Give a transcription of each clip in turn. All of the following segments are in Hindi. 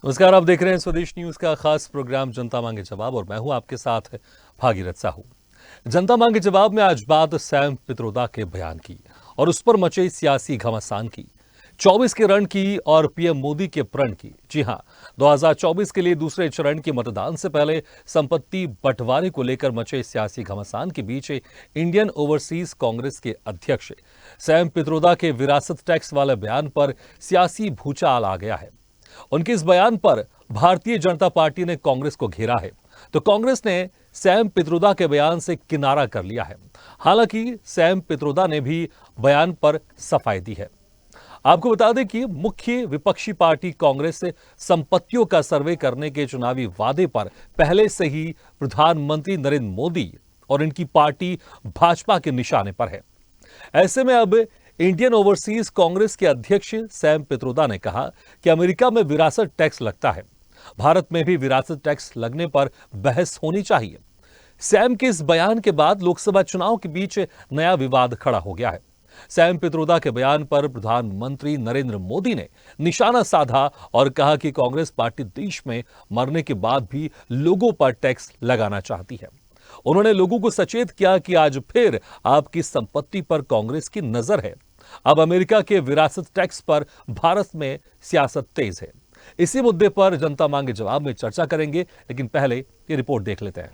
नमस्कार, आप देख रहे हैं स्वदेश न्यूज का खास प्रोग्राम जनता मांगे जवाब और मैं हूं आपके साथ भागीरथ साहू। जनता मांगे जवाब में आज बात सैम पित्रोदा के बयान की और उस पर मचे सियासी घमासान की, 24 के रण की और पीएम मोदी के प्रण की। जी हां, 2024 के लिए दूसरे चरण के मतदान से पहले संपत्ति बंटवारे को लेकर मचे सियासी घमासान के बीच इंडियन ओवरसीज कांग्रेस के अध्यक्ष सैम पित्रोदा के विरासत टैक्स वाले बयान पर सियासी भूचाल आ गया है। उनके इस बयान पर भारतीय जनता पार्टी ने कांग्रेस को घेरा है, तो कांग्रेस ने सैम पित्रोदा के बयान से किनारा कर लिया है। हालांकि सैम पित्रोदा ने भी बयान पर सफाई दी है। आपको बता दें कि मुख्य विपक्षी पार्टी कांग्रेस से संपत्तियों का सर्वे करने के चुनावी वादे पर पहले से ही प्रधानमंत्री नरेंद्र मोदी और इनकी पार्टी भाजपा के निशाने पर है। ऐसे में अब इंडियन ओवरसीज कांग्रेस के अध्यक्ष सैम पित्रोदा ने कहा कि अमेरिका में विरासत टैक्स लगता है, भारत में भी विरासत टैक्स लगने पर बहस होनी चाहिए। सैम के इस बयान के बाद लोकसभा चुनाव के बीच नया विवाद खड़ा हो गया है। सैम पित्रोदा के बयान पर प्रधानमंत्री नरेंद्र मोदी ने निशाना साधा और कहा कि कांग्रेस पार्टी देश में मरने के बाद भी लोगों पर टैक्स लगाना चाहती है। उन्होंने लोगों को सचेत किया कि आज फिर आपकी संपत्ति पर कांग्रेस की नजर है। अब अमेरिका के विरासत टैक्स पर भारत में सियासत तेज है। इसी मुद्दे पर जनता मांगे जवाब में चर्चा करेंगे, लेकिन पहले ये रिपोर्ट देख लेते हैं।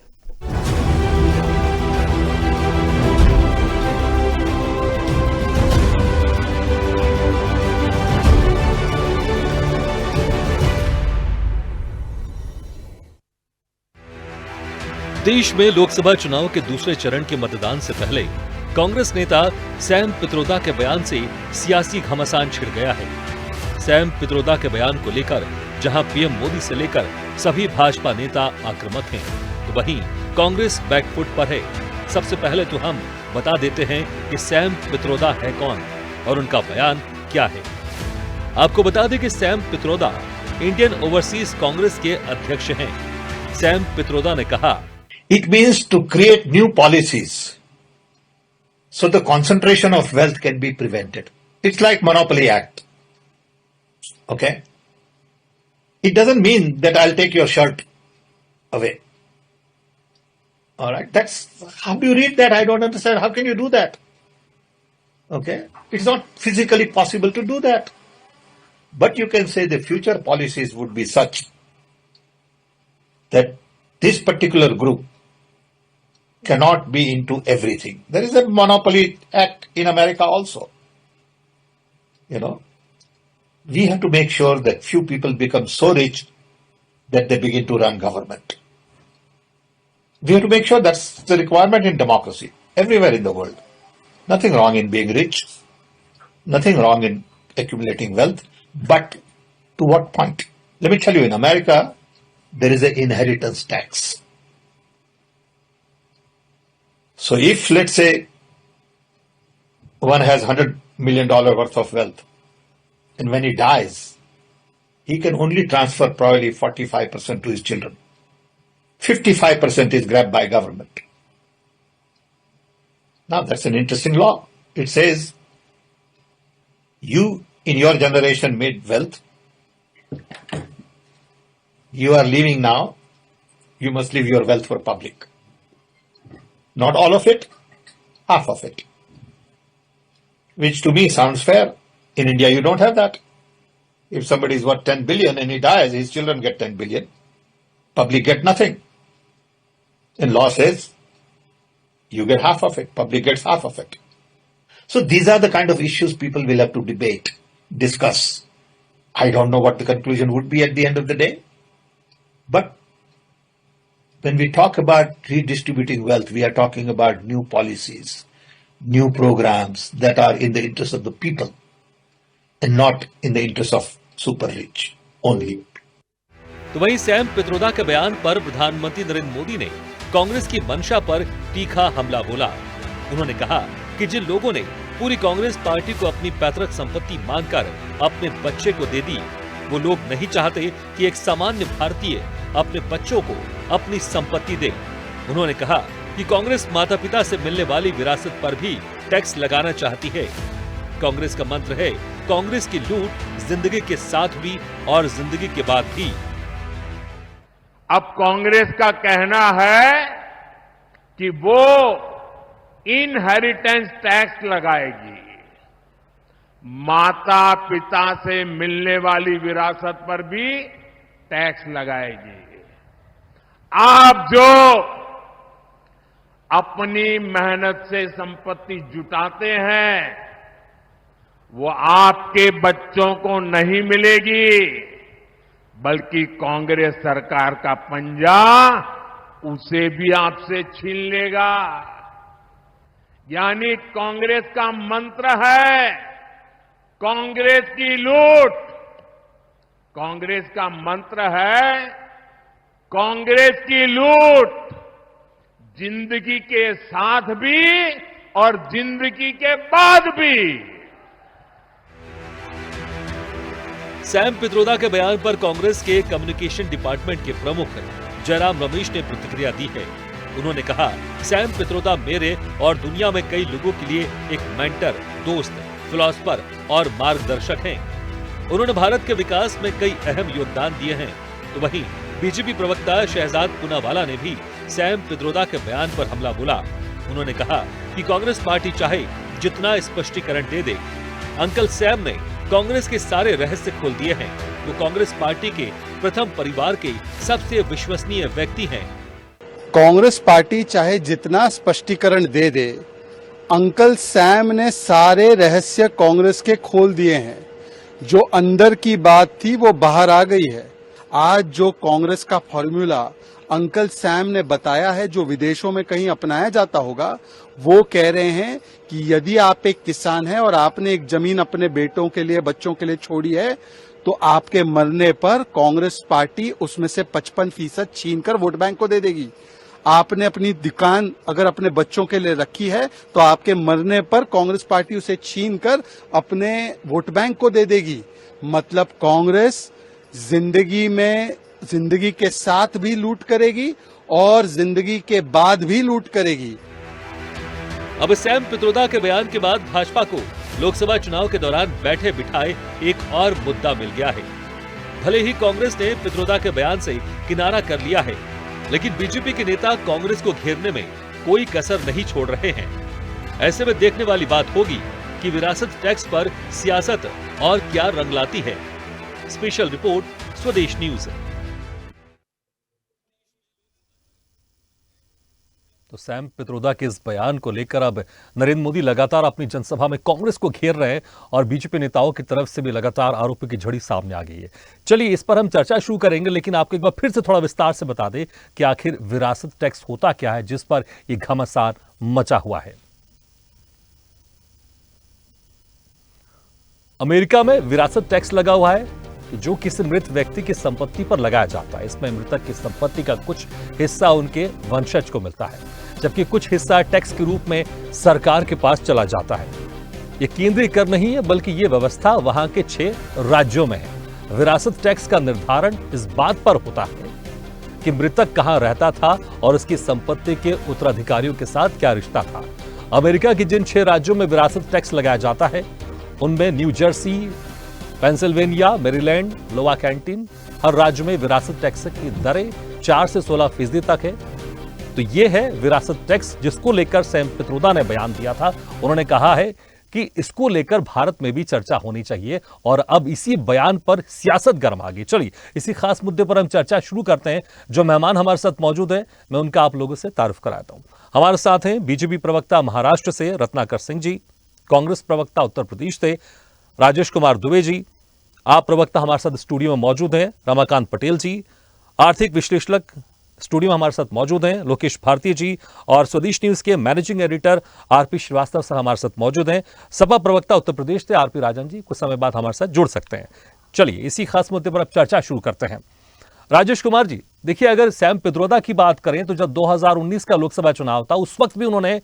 देश में लोकसभा चुनाव के दूसरे चरण के मतदान से पहले कांग्रेस नेता सैम पित्रोदा के बयान से सियासी घमासान छिड़ गया है। सैम पित्रोदा के बयान को लेकर जहां पीएम मोदी से लेकर सभी भाजपा नेता आक्रामक हैं, तो वहीं कांग्रेस बैकफुट पर है। सबसे पहले तो हम बता देते हैं कि सैम पित्रोदा है कौन और उनका बयान क्या है। आपको बता दें कि Sam Pitroda Indian overseas Congress के अध्यक्ष हैं। सैम पित्रोदा ने कहा, It means to create new policies so the concentration of wealth can be prevented. It's like Monopoly Act. Okay? It doesn't mean that I'll take your shirt away. Alright? How do you read that? I don't understand. How can you do that? Okay? It's not physically possible to do that. But you can say the future policies would be such that this particular group cannot be into everything. There is a Monopoly Act in America also. We have to make sure that few people become so rich that they begin to run government. We have to make sure that's the requirement in democracy, everywhere in the world. Nothing wrong in being rich, nothing wrong in accumulating wealth, but to what point? Let me tell you, in America, there is an inheritance tax. So if, let's say, one has $100 million worth of wealth, and when he dies, he can only transfer probably 45% to his children. 55% is grabbed by government. Now that's an interesting law. It says, you in your generation made wealth, you are leaving now, you must leave your wealth for public. Not all of it, half of it. Which to me sounds fair. In India, you don't have that. If somebody is worth 10 billion and he dies, his children get 10 billion. Public get nothing. And law says, you get half of it, public gets half of it. So these are the kind of issues people will have to debate, discuss. I don't know what the conclusion would be at the end of the day. But when we talk about redistributing wealth, we are talking about new policies, new programs that are in the interest of the people and not in the interest of super rich only. तो वहीं सैम पित्रोदा के बयान पर प्रधानमंत्री नरेंद्र मोदी ने कांग्रेस की मंशा पर तीखा हमला बोला। उन्होंने कहा कि जिन लोगों ने पूरी कांग्रेस पार्टी को अपनी पैतृक संपत्ति मानकर अपने बच्चे को दे दी, वो लोग नहीं चाहते कि एक सामान्य भारतीय अपने बच्चों को अपनी संपत्ति दे। उन्होंने कहा कि कांग्रेस माता पिता से मिलने वाली विरासत पर भी टैक्स लगाना चाहती है। कांग्रेस का मंत्र है कांग्रेस की लूट जिंदगी के साथ भी और जिंदगी के बाद भी। अब कांग्रेस का कहना है कि वो इनहेरिटेंस टैक्स लगाएगी, माता पिता से मिलने वाली विरासत पर भी टैक्स लगाएगी। आप जो अपनी मेहनत से संपत्ति जुटाते हैं वो आपके बच्चों को नहीं मिलेगी, बल्कि कांग्रेस सरकार का पंजा उसे भी आपसे छीन लेगा। यानी कांग्रेस का मंत्र है कांग्रेस की लूट, कांग्रेस का मंत्र है कांग्रेस की लूट, जिंदगी के साथ भी और जिंदगी के बाद भी। सैम पित्रोदा के बयान पर कांग्रेस के कम्युनिकेशन डिपार्टमेंट के प्रमुख जयराम रमेश ने प्रतिक्रिया दी है। उन्होंने कहा, सैम पित्रोदा मेरे और दुनिया में कई लोगों के लिए एक मेंटर, दोस्त, फिलॉसफर और मार्गदर्शक हैं। उन्होंने भारत के विकास में कई अहम योगदान दिए हैं। तो वहीं बीजेपी प्रवक्ता शहजाद पूनावाला ने भी सैम पित्रोदा के बयान पर हमला बोला। उन्होंने कहा कि कांग्रेस पार्टी चाहे जितना स्पष्टीकरण दे दे, अंकल सैम ने कांग्रेस के सारे रहस्य खोल दिए हैं। वो कांग्रेस पार्टी के प्रथम परिवार के सबसे विश्वसनीय व्यक्ति हैं। कांग्रेस पार्टी चाहे जितना स्पष्टीकरण दे दे, अंकल सैम ने सारे रहस्य कांग्रेस के खोल दिए हैं। जो अंदर की बात थी वो बाहर आ गई है। आज जो कांग्रेस का फॉर्मूला अंकल सैम ने बताया है, जो विदेशों में कहीं अपनाया जाता होगा, वो कह रहे हैं कि यदि आप एक किसान हैं और आपने एक जमीन अपने बेटों के लिए, बच्चों के लिए छोड़ी है, तो आपके मरने पर कांग्रेस पार्टी उसमें से 55% छीनकर वोट बैंक को दे देगी। आपने अपनी दुकान अगर अपने बच्चों के लिए रखी है तो आपके मरने पर कांग्रेस पार्टी उसे छीनकर अपने वोट बैंक को दे देगी। मतलब कांग्रेस जिंदगी के साथ भी लूट करेगी और जिंदगी के बाद भी लूट करेगी। अब सैम पित्रोदा के बयान के बाद भाजपा को लोकसभा चुनाव के दौरान बैठे बिठाए एक और मुद्दा मिल गया है। भले ही कांग्रेस ने पित्रोदा के बयान से किनारा कर लिया है, लेकिन बीजेपी के नेता कांग्रेस को घेरने में कोई कसर नहीं छोड़ रहे हैं। ऐसे में देखने वाली बात होगी कि विरासत टैक्स पर सियासत और क्या रंग लाती है। स्पेशल रिपोर्ट, स्वदेश न्यूज। तो सैम पित्रोदा के इस बयान को लेकर अब नरेंद्र मोदी लगातार अपनी जनसभा में कांग्रेस को घेर रहे हैं और बीजेपी नेताओं की तरफ से भी लगातार आरोपों की झड़ी सामने आ गई है। चलिए इस पर हम चर्चा शुरू करेंगे, लेकिन आपको एक बार फिर से थोड़ा विस्तार से बता दें कि आखिर विरासत टैक्स होता क्या है जिस पर यह घमासान मचा हुआ है। अमेरिका में विरासत टैक्स लगा हुआ है जो किसी मृत व्यक्ति की संपत्ति पर लगाया जाता है। इसमें मृतक की संपत्ति का कुछ हिस्सा उनके वंशज को मिलता है, जबकि कुछ हिस्सा टैक्स के रूप में सरकार के पास चला जाता है। यह केंद्रीय कर नहीं है, बल्कि यह व्यवस्था वहां के 6 राज्यों में है। विरासत टैक्स का निर्धारण इस बात पर होता है कि मृतक कहां रहता था और उसकी संपत्ति के उत्तराधिकारियों के साथ क्या रिश्ता था। अमेरिका के जिन 6 राज्यों में विरासत टैक्स लगाया जाता है उनमें New Jersey, Pennsylvania, Maryland, Iowa Kentucky, हर राज्य में विरासत टैक्स की दरें 4 से 16% तक है। तो यह है विरासत टैक्स जिसको लेकर सैम पित्रोदा ने बयान दिया था। उन्होंने कहा है कि इसको लेकर भारत में भी चर्चा होनी चाहिए और अब इसी बयान पर सियासत गर्म आ गई। चलिए इसी खास मुद्दे पर हम चर्चा शुरू करते हैं। जो मेहमान हमारे साथ मौजूद हैं मैं उनका आप लोगों से तारुफ कराता हूं। हमारे साथ हैं बीजेपी प्रवक्ता महाराष्ट्र से रत्नाकर सिंह जी, कांग्रेस प्रवक्ता उत्तर प्रदेश से राजेश कुमार दुबे जी, आप प्रवक्ता हमारे साथ स्टूडियो में मौजूद हैं रमाकांत पटेल जी, आर्थिक विश्लेषक स्टूडियो में हमारे साथ मौजूद हैं लोकेश भारती जी, और स्वदेश न्यूज के managing editor RP Srivastava sir हमारे साथ मौजूद हैं। सपा प्रवक्ता उत्तर प्रदेश से आरपी राजन जी कुछ समय बाद हमारे साथ जुड़ सकते हैं। चलिए इसी खास मुद्दे पर अब चर्चा शुरू करते हैं। राजेश कुमार जी, देखिए अगर सैम पित्रोदा की बात करें तो जब 2019 का लोकसभा चुनाव था उस वक्त भी उन्होंने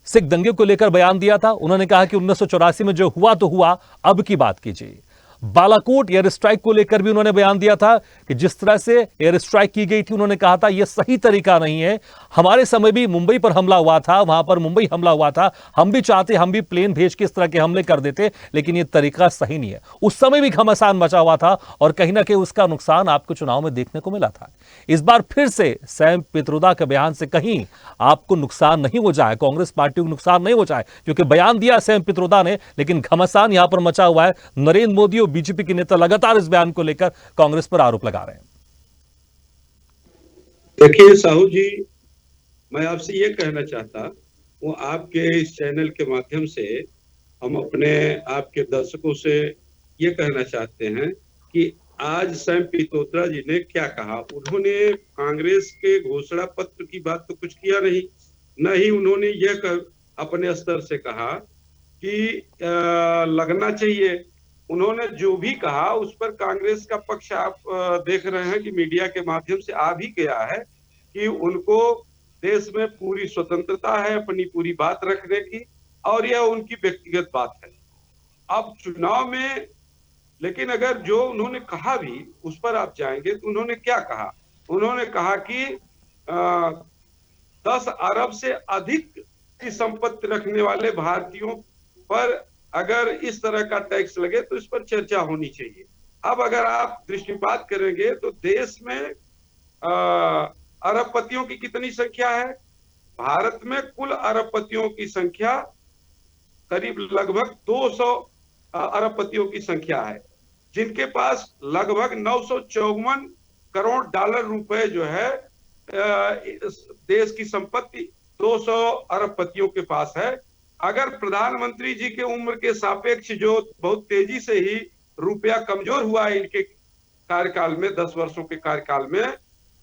सिख दंगे को लेकर बयान दिया था। उन्होंने कहा कि 1984 में जो हुआ तो हुआ, अब की बात कीजिए। बालाकोट एयर स्ट्राइक को लेकर भी उन्होंने बयान दिया था कि जिस तरह से एयर स्ट्राइक की गई थी, उन्होंने कहा था यह सही तरीका नहीं है। हमारे समय भी मुंबई पर हमला हुआ था, वहां पर मुंबई हमला हुआ था, हम भी चाहते हम भी प्लेन भेज के इस तरह के हमले कर देते, लेकिन यह तरीका सही नहीं है। उस समय भी घमासान मचा हुआ था और कहीं ना कहीं उसका नुकसान आपको चुनाव में देखने को मिला था। इस बार फिर से सैम पित्रोदा के बयान से कहीं आपको नुकसान नहीं हो जाए, कांग्रेस पार्टी को नुकसान नहीं हो जाए, क्योंकि बयान दिया सैम पित्रोदा ने, लेकिन घमासान यहां पर मचा हुआ है। नरेंद्र मोदी और बीजेपी के नेता लगातार इस बयान को लेकर कांग्रेस पर आरोप लगा रहे हैं। देखिए साहू जी, मैं आपसे ये कहना चाहता, वो आपके इस चैनल के माध्यम से हम अपने आपके दर्शकों से ये कहना चाहते हैं कि आज सैम पित्रोदा जी ने क्या कहा। उन्होंने कांग्रेस के घोषणा पत्र की बात तो कुछ किया नहीं, न ही उन्होंने ये अपने स्तर से कहा कि लगना चाहिए। उन्होंने जो भी कहा उस पर कांग्रेस का पक्ष आप देख रहे हैं कि मीडिया के माध्यम से आ भी गया है कि उनको देश में पूरी स्वतंत्रता है अपनी पूरी बात रखने की, और यह उनकी व्यक्तिगत बात है। अब चुनाव में लेकिन अगर जो उन्होंने कहा भी उस पर आप जाएंगे तो उन्होंने क्या कहा। उन्होंने कहा कि 10 अरब से अधिक की संपत्ति रखने वाले भारतीयों पर अगर इस तरह का टैक्स लगे तो इस पर चर्चा होनी चाहिए। अब अगर आप दृष्टिपात करेंगे तो देश में अरबपतियों की कितनी संख्या है? भारत में कुल अरबपतियों की संख्या करीब लगभग 200 अरबपतियों की संख्या है, जिनके पास लगभग 954 करोड़ डॉलर रुपए जो है देश की संपत्ति 200 अरबपतियों के पास है। अगर प्रधानमंत्री जी के उम्र के सापेक्ष जो बहुत तेजी से ही रुपया कमजोर हुआ है इनके कार्यकाल में, 10 वर्षों के कार्यकाल में,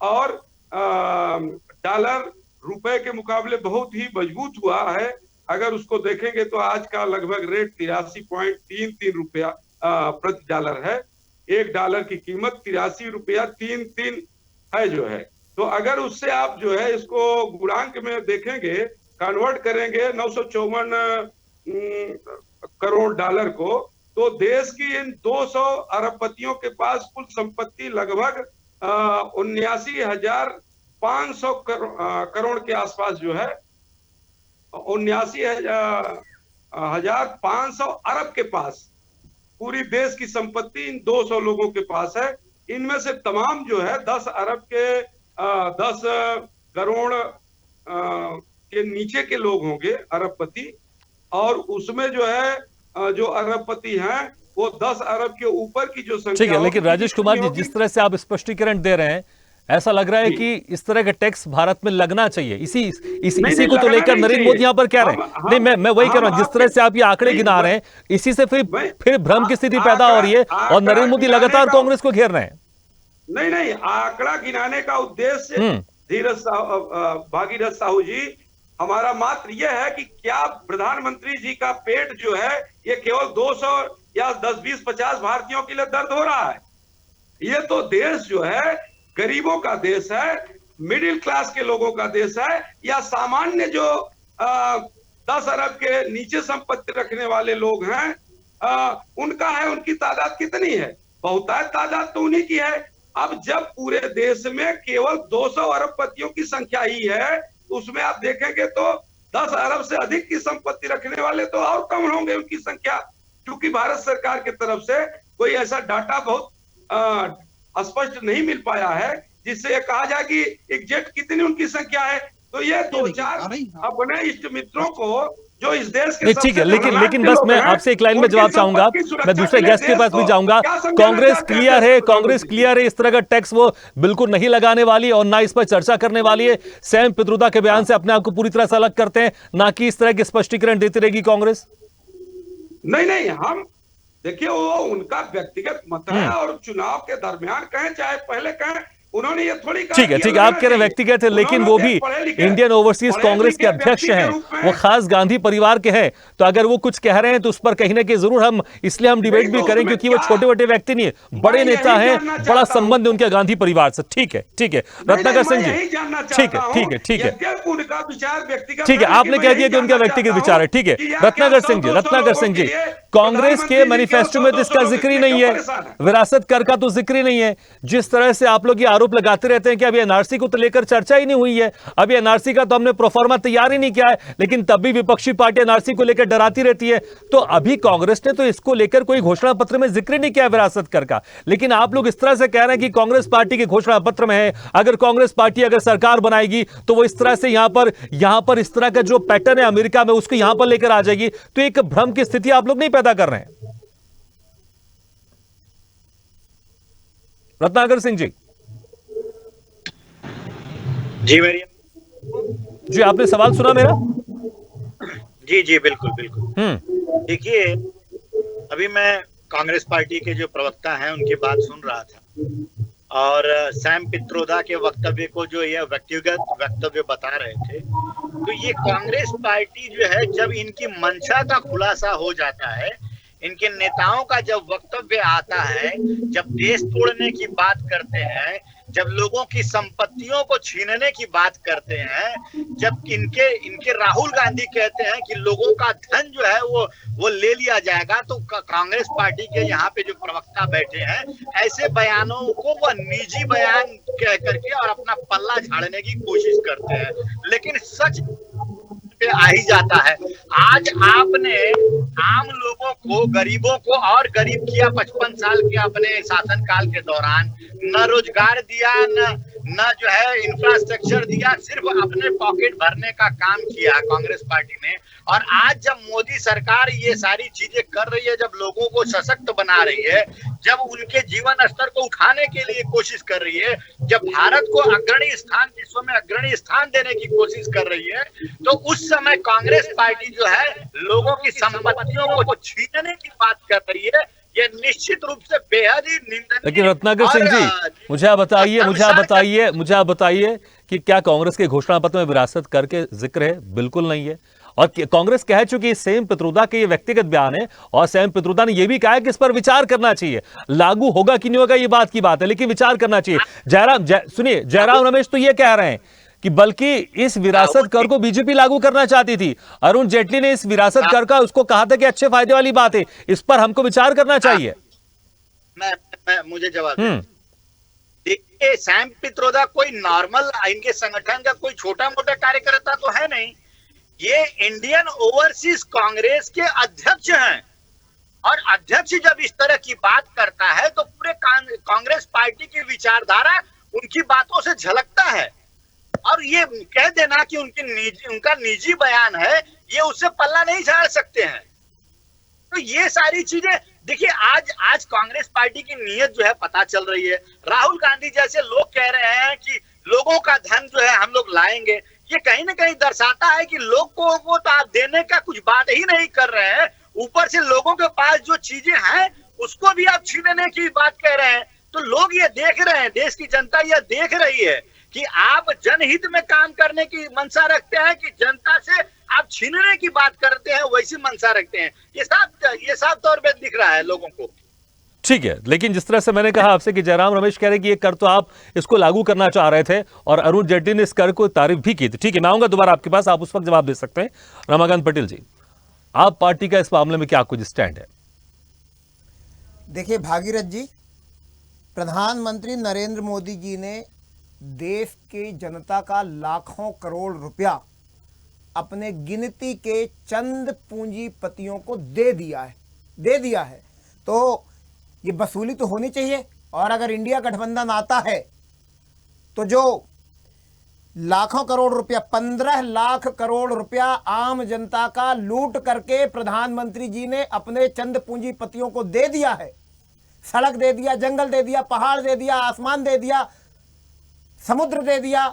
और डॉलर रुपए के मुकाबले बहुत ही मजबूत हुआ है, अगर उसको देखेंगे तो आज का लगभग रेट 83.33 रुपया प्रति डॉलर है। $1 की कीमत 83 रुपया 33 है जो है। तो अगर उससे आप जो है इसको गुणांक में देखेंगे, कन्वर्ट करेंगे 954 करोड़ डॉलर को, तो देश की इन 200 अरबपतियों के पास कुल संपत्ति लगभग 79,500 करोड़ के आसपास जो है, 79,500 अरब के पास पूरी देश की संपत्ति इन 200 लोगों के पास है। इनमें से तमाम जो है 10 अरब के 10 करोड़ के नीचे के लोग होंगे अरबपति, और उसमें जो है जो अरबपति हैं वो 10 अरब के ऊपर की जो संख्या। ठीक है, लेकिन राजेश कुमार जी, जिस तरह से आप स्पष्टीकरण दे रहे हैं, ऐसा लग रहा है कि इस तरह का टैक्स भारत में लगना चाहिए। इसी को तो लेकर नरेंद्र मोदी यहाँ पर कह रहे हैं। नहीं, मैं वही कह रहा हूँ, जिस तरह से आप ये आंकड़े गिना रहे हैं, इसी से फिर भ्रम की स्थिति पैदा हो रही है और नरेंद्र मोदी लगातार कांग्रेस को घेर रहे हैं। नहीं, आंकड़ा गिनाने का उद्देश्य धीरज भागीरथ साहू जी, हमारा मात्र यह है कि क्या प्रधानमंत्री जी का पेट जो है ये केवल 200 या 10, 20, 50 भारतीयों के लिए दर्द हो रहा है? ये तो देश जो है गरीबों का देश है, मिडिल क्लास के लोगों का देश है, या सामान्य जो 10 अरब के नीचे संपत्ति रखने वाले लोग हैं उनका है। उनकी तादाद कितनी है? बहुतायत तादाद तो उन्हीं की है। अब जब पूरे देश में केवल 200 अरबपतियों की संख्या ही है, तो उसमें आप देखेंगे तो 10 अरब से अधिक की संपत्ति रखने वाले तो और कम होंगे उनकी संख्या, क्योंकि भारत सरकार की तरफ से कोई ऐसा डाटा बहुत स्पष्ट नहीं मिल पाया है जिससे ये कहा जाए कि एग्जैक्ट कितनी उनकी संख्या है। तो ये 2-4 अपने इष्ट मित्रों को जो इस देश के, ठीक है, लेकिन बस मैं आपसे एक लाइन में जवाब चाहूंगा, मैं दूसरे गेस्ट के पास भी जाऊंगा। कांग्रेस क्लियर है, इस तरह का टैक्स वो बिल्कुल नहीं लगाने वाली और ना इस पर चर्चा करने वाली है। सैम पित्रोदा के बयान से अपने आप को पूरी तरह से अलग करते हैं, ना कि इस तरह के स्पष्टीकरण देती रहेगी कांग्रेस। नहीं, हम देखिए वो उनका व्यक्तिगत मत है, और चुनाव के दरमियान कहें चाहे पहले कहें, उन्होंने ये थोड़ी कहा। ठीक है, आप कह रहे हैं व्यक्तिगत है, लेकिन वो भी इंडियन ओवरसीज कांग्रेस के अध्यक्ष हैं, वो खास गांधी परिवार के हैं। तो अगर वो कुछ कह रहे हैं तो उस पर कहीं ना कहीं जरूर हम डिबेट भी करें, क्योंकि वो छोटे मोटे व्यक्ति नहीं है, बड़े नेता हैं, बड़ा संबंध उनके गांधी परिवार से। ठीक है, रत्नाकर सिंह जी, ठीक है, उनका विचार व्यक्तिगत, ठीक है, आपने कह दिया कि उनका व्यक्तिगत विचार है। ठीक है, रत्नाकर सिंह जी, कांग्रेस के प्रधानमंत्री जी मैनिफेस्टो क्यों में तो इसका 100-200 जिक्र ही लोग नहीं क्यों है, परेशान हैं? विरासत कर का तो जिक्र ही नहीं है। जिस तरह से आप लोग ये आरोप लगाते रहते हैं कि अभी एनआरसी को तो लेकर चर्चा ही नहीं हुई है, अभी एनआरसी का तो हमने प्रोफार्मा तैयार ही नहीं किया है, लेकिन तब भी विपक्षी पार्टी एनआरसी को लेकर डराती रहती है। तो अभी कांग्रेस ने तो इसको लेकर कोई घोषणा पत्र में जिक्र नहीं किया विरासत कर का, लेकिन आप लोग इस तरह से कह रहे हैं कि कांग्रेस पार्टी के घोषणा पत्र में है, अगर कांग्रेस पार्टी अगर सरकार बनाएगी तो वो इस तरह से यहां पर इस तरह का जो पैटर्न है अमेरिका में उसको यहां पर लेकर आ जाएगी। तो एक भ्रम की स्थिति आप लोग नहीं पैदा कर रहे हैं। रत्नाकर सिंह जी, जी मेरी जी आपने सवाल सुना मेरा? जी जी बिल्कुल बिल्कुल। देखिए, अभी मैं कांग्रेस पार्टी के जो प्रवक्ता हैं उनकी बात सुन रहा था और सैम पित्रोदा के वक्तव्य को जो ये व्यक्तिगत वक्तव्य बता रहे थे, तो ये कांग्रेस पार्टी जो है जब इनकी मंशा का खुलासा हो जाता है, इनके नेताओं का जब वक्तव्य आता है, जब देश तोड़ने की बात करते हैं, जब लोगों की संपत्तियों को छीनने की बात करते हैं, जब इनके राहुल गांधी कहते हैं कि लोगों का धन जो है वो ले लिया जाएगा, तो कांग्रेस पार्टी के यहाँ पे जो प्रवक्ता बैठे हैं ऐसे बयानों को वो निजी बयान कह करके और अपना पल्ला झाड़ने की कोशिश करते हैं, लेकिन सच पे आ ही जाता है। आज आपने आम लोगों को, गरीबों को और गरीब किया 55 साल के अपने शासनकाल के दौरान, न रोजगार दिया, न जो है इंफ्रास्ट्रक्चर दिया, सिर्फ अपने पॉकेट भरने का काम किया कांग्रेस पार्टी ने। और आज जब मोदी सरकार ये सारी चीजें कर रही है, जब लोगों को सशक्त बना रही है, जब उनके जीवन स्तर को उठाने के लिए कोशिश कर रही है, जब भारत को अग्रणी स्थान, विश्व में अग्रणी स्थान देने की कोशिश कर रही है, तो उस समय कांग्रेस पार्टी जो है लोगों की संपत्तियों को छीनने की बात कर रही है। ये निश्चित रूप से बेहद ही निंदनीय। लेकिन रत्नाकर सिंह जी, मुझे आप बताइए कि क्या कांग्रेस के घोषणा पत्र में विरासत करके जिक्र है? बिल्कुल नहीं है। और कांग्रेस कह चुकी है, सैम पित्रोदा के ये व्यक्तिगत बयान है, और सैम पित्रोदा ने यह भी कहा है कि इस पर विचार करना चाहिए। लागू होगा कि नहीं होगा ये बात की बात है, लेकिन विचार करना चाहिए। सुनिए, जयराम रमेश तो ये कह रहे हैं कि बल्कि इस विरासत कर को बीजेपी लागू करना चाहती थी। अरुण जेटली ने इस विरासत कर का उसको कहा था कि अच्छे फायदे वाली बात है, इस पर हमको विचार करना चाहिए। मुझे जवाब देखिए, सैम पित्रोदा कोई नॉर्मल इनके संगठन का कोई छोटा मोटा कार्यकर्ता तो है नहीं, ये इंडियन ओवरसीज कांग्रेस के अध्यक्ष हैं। और अध्यक्ष जब इस तरह की बात करता है तो पूरे कांग्रेस पार्टी की विचारधारा उनकी बातों से झलकता है। और ये कह देना कि उनका निजी बयान है, ये उससे पल्ला नहीं झाड़ सकते हैं। तो ये सारी चीजें देखिए, आज कांग्रेस पार्टी की नीयत जो है पता चल रही है। राहुल गांधी जैसे लोग कह रहे हैं कि लोगों का धन जो है हम लोग लाएंगे, ये कहीं ना कहीं दर्शाता है कि लोगों को तो आप देने का कुछ बात ही नहीं कर रहे हैं, ऊपर से लोगों के पास जो चीजें हैं उसको भी आप छीनने की बात कह रहे हैं। तो लोग ये देख रहे हैं, देश की जनता ये देख रही है कि आप जनहित में काम करने की मंशा रखते हैं कि जनता से आप छीनने की बात करते हैं, वैसी मंशा रखते हैं। ये साफ तौर पे दिख रहा है लोगों को। ठीक है, लेकिन जिस तरह से मैंने कहा आपसे कि जयराम रमेश कह रहे कि ये कर तो आप इसको लागू करना चाह रहे थे, और अरुण जेटली ने इस कर को तारीफ भी की थी। ठीक है, मैं आऊंगा दोबारा आपके पास, आप उस वक्त जवाब दे सकते हैं। रमाकांत पटेल जी, आप पार्टी का इस मामले में क्या कुछ स्टैंड है? देखिए भागीरथ जी, प्रधानमंत्री नरेंद्र मोदी जी ने देश की जनता का लाखों करोड़ रुपया अपने गिनती के चंद पूंजीपतियों को दे दिया है। तो ये वसूली तो होनी चाहिए। और अगर इंडिया गठबंधन आता है तो जो लाखों करोड़ रुपया, 15 लाख करोड़ रुपया आम जनता का लूट करके प्रधानमंत्री जी ने अपने चंद पूंजीपतियों को दे दिया है। सड़क दे दिया, जंगल दे दिया, पहाड़ दे दिया, आसमान दे दिया, समुद्र दे दिया,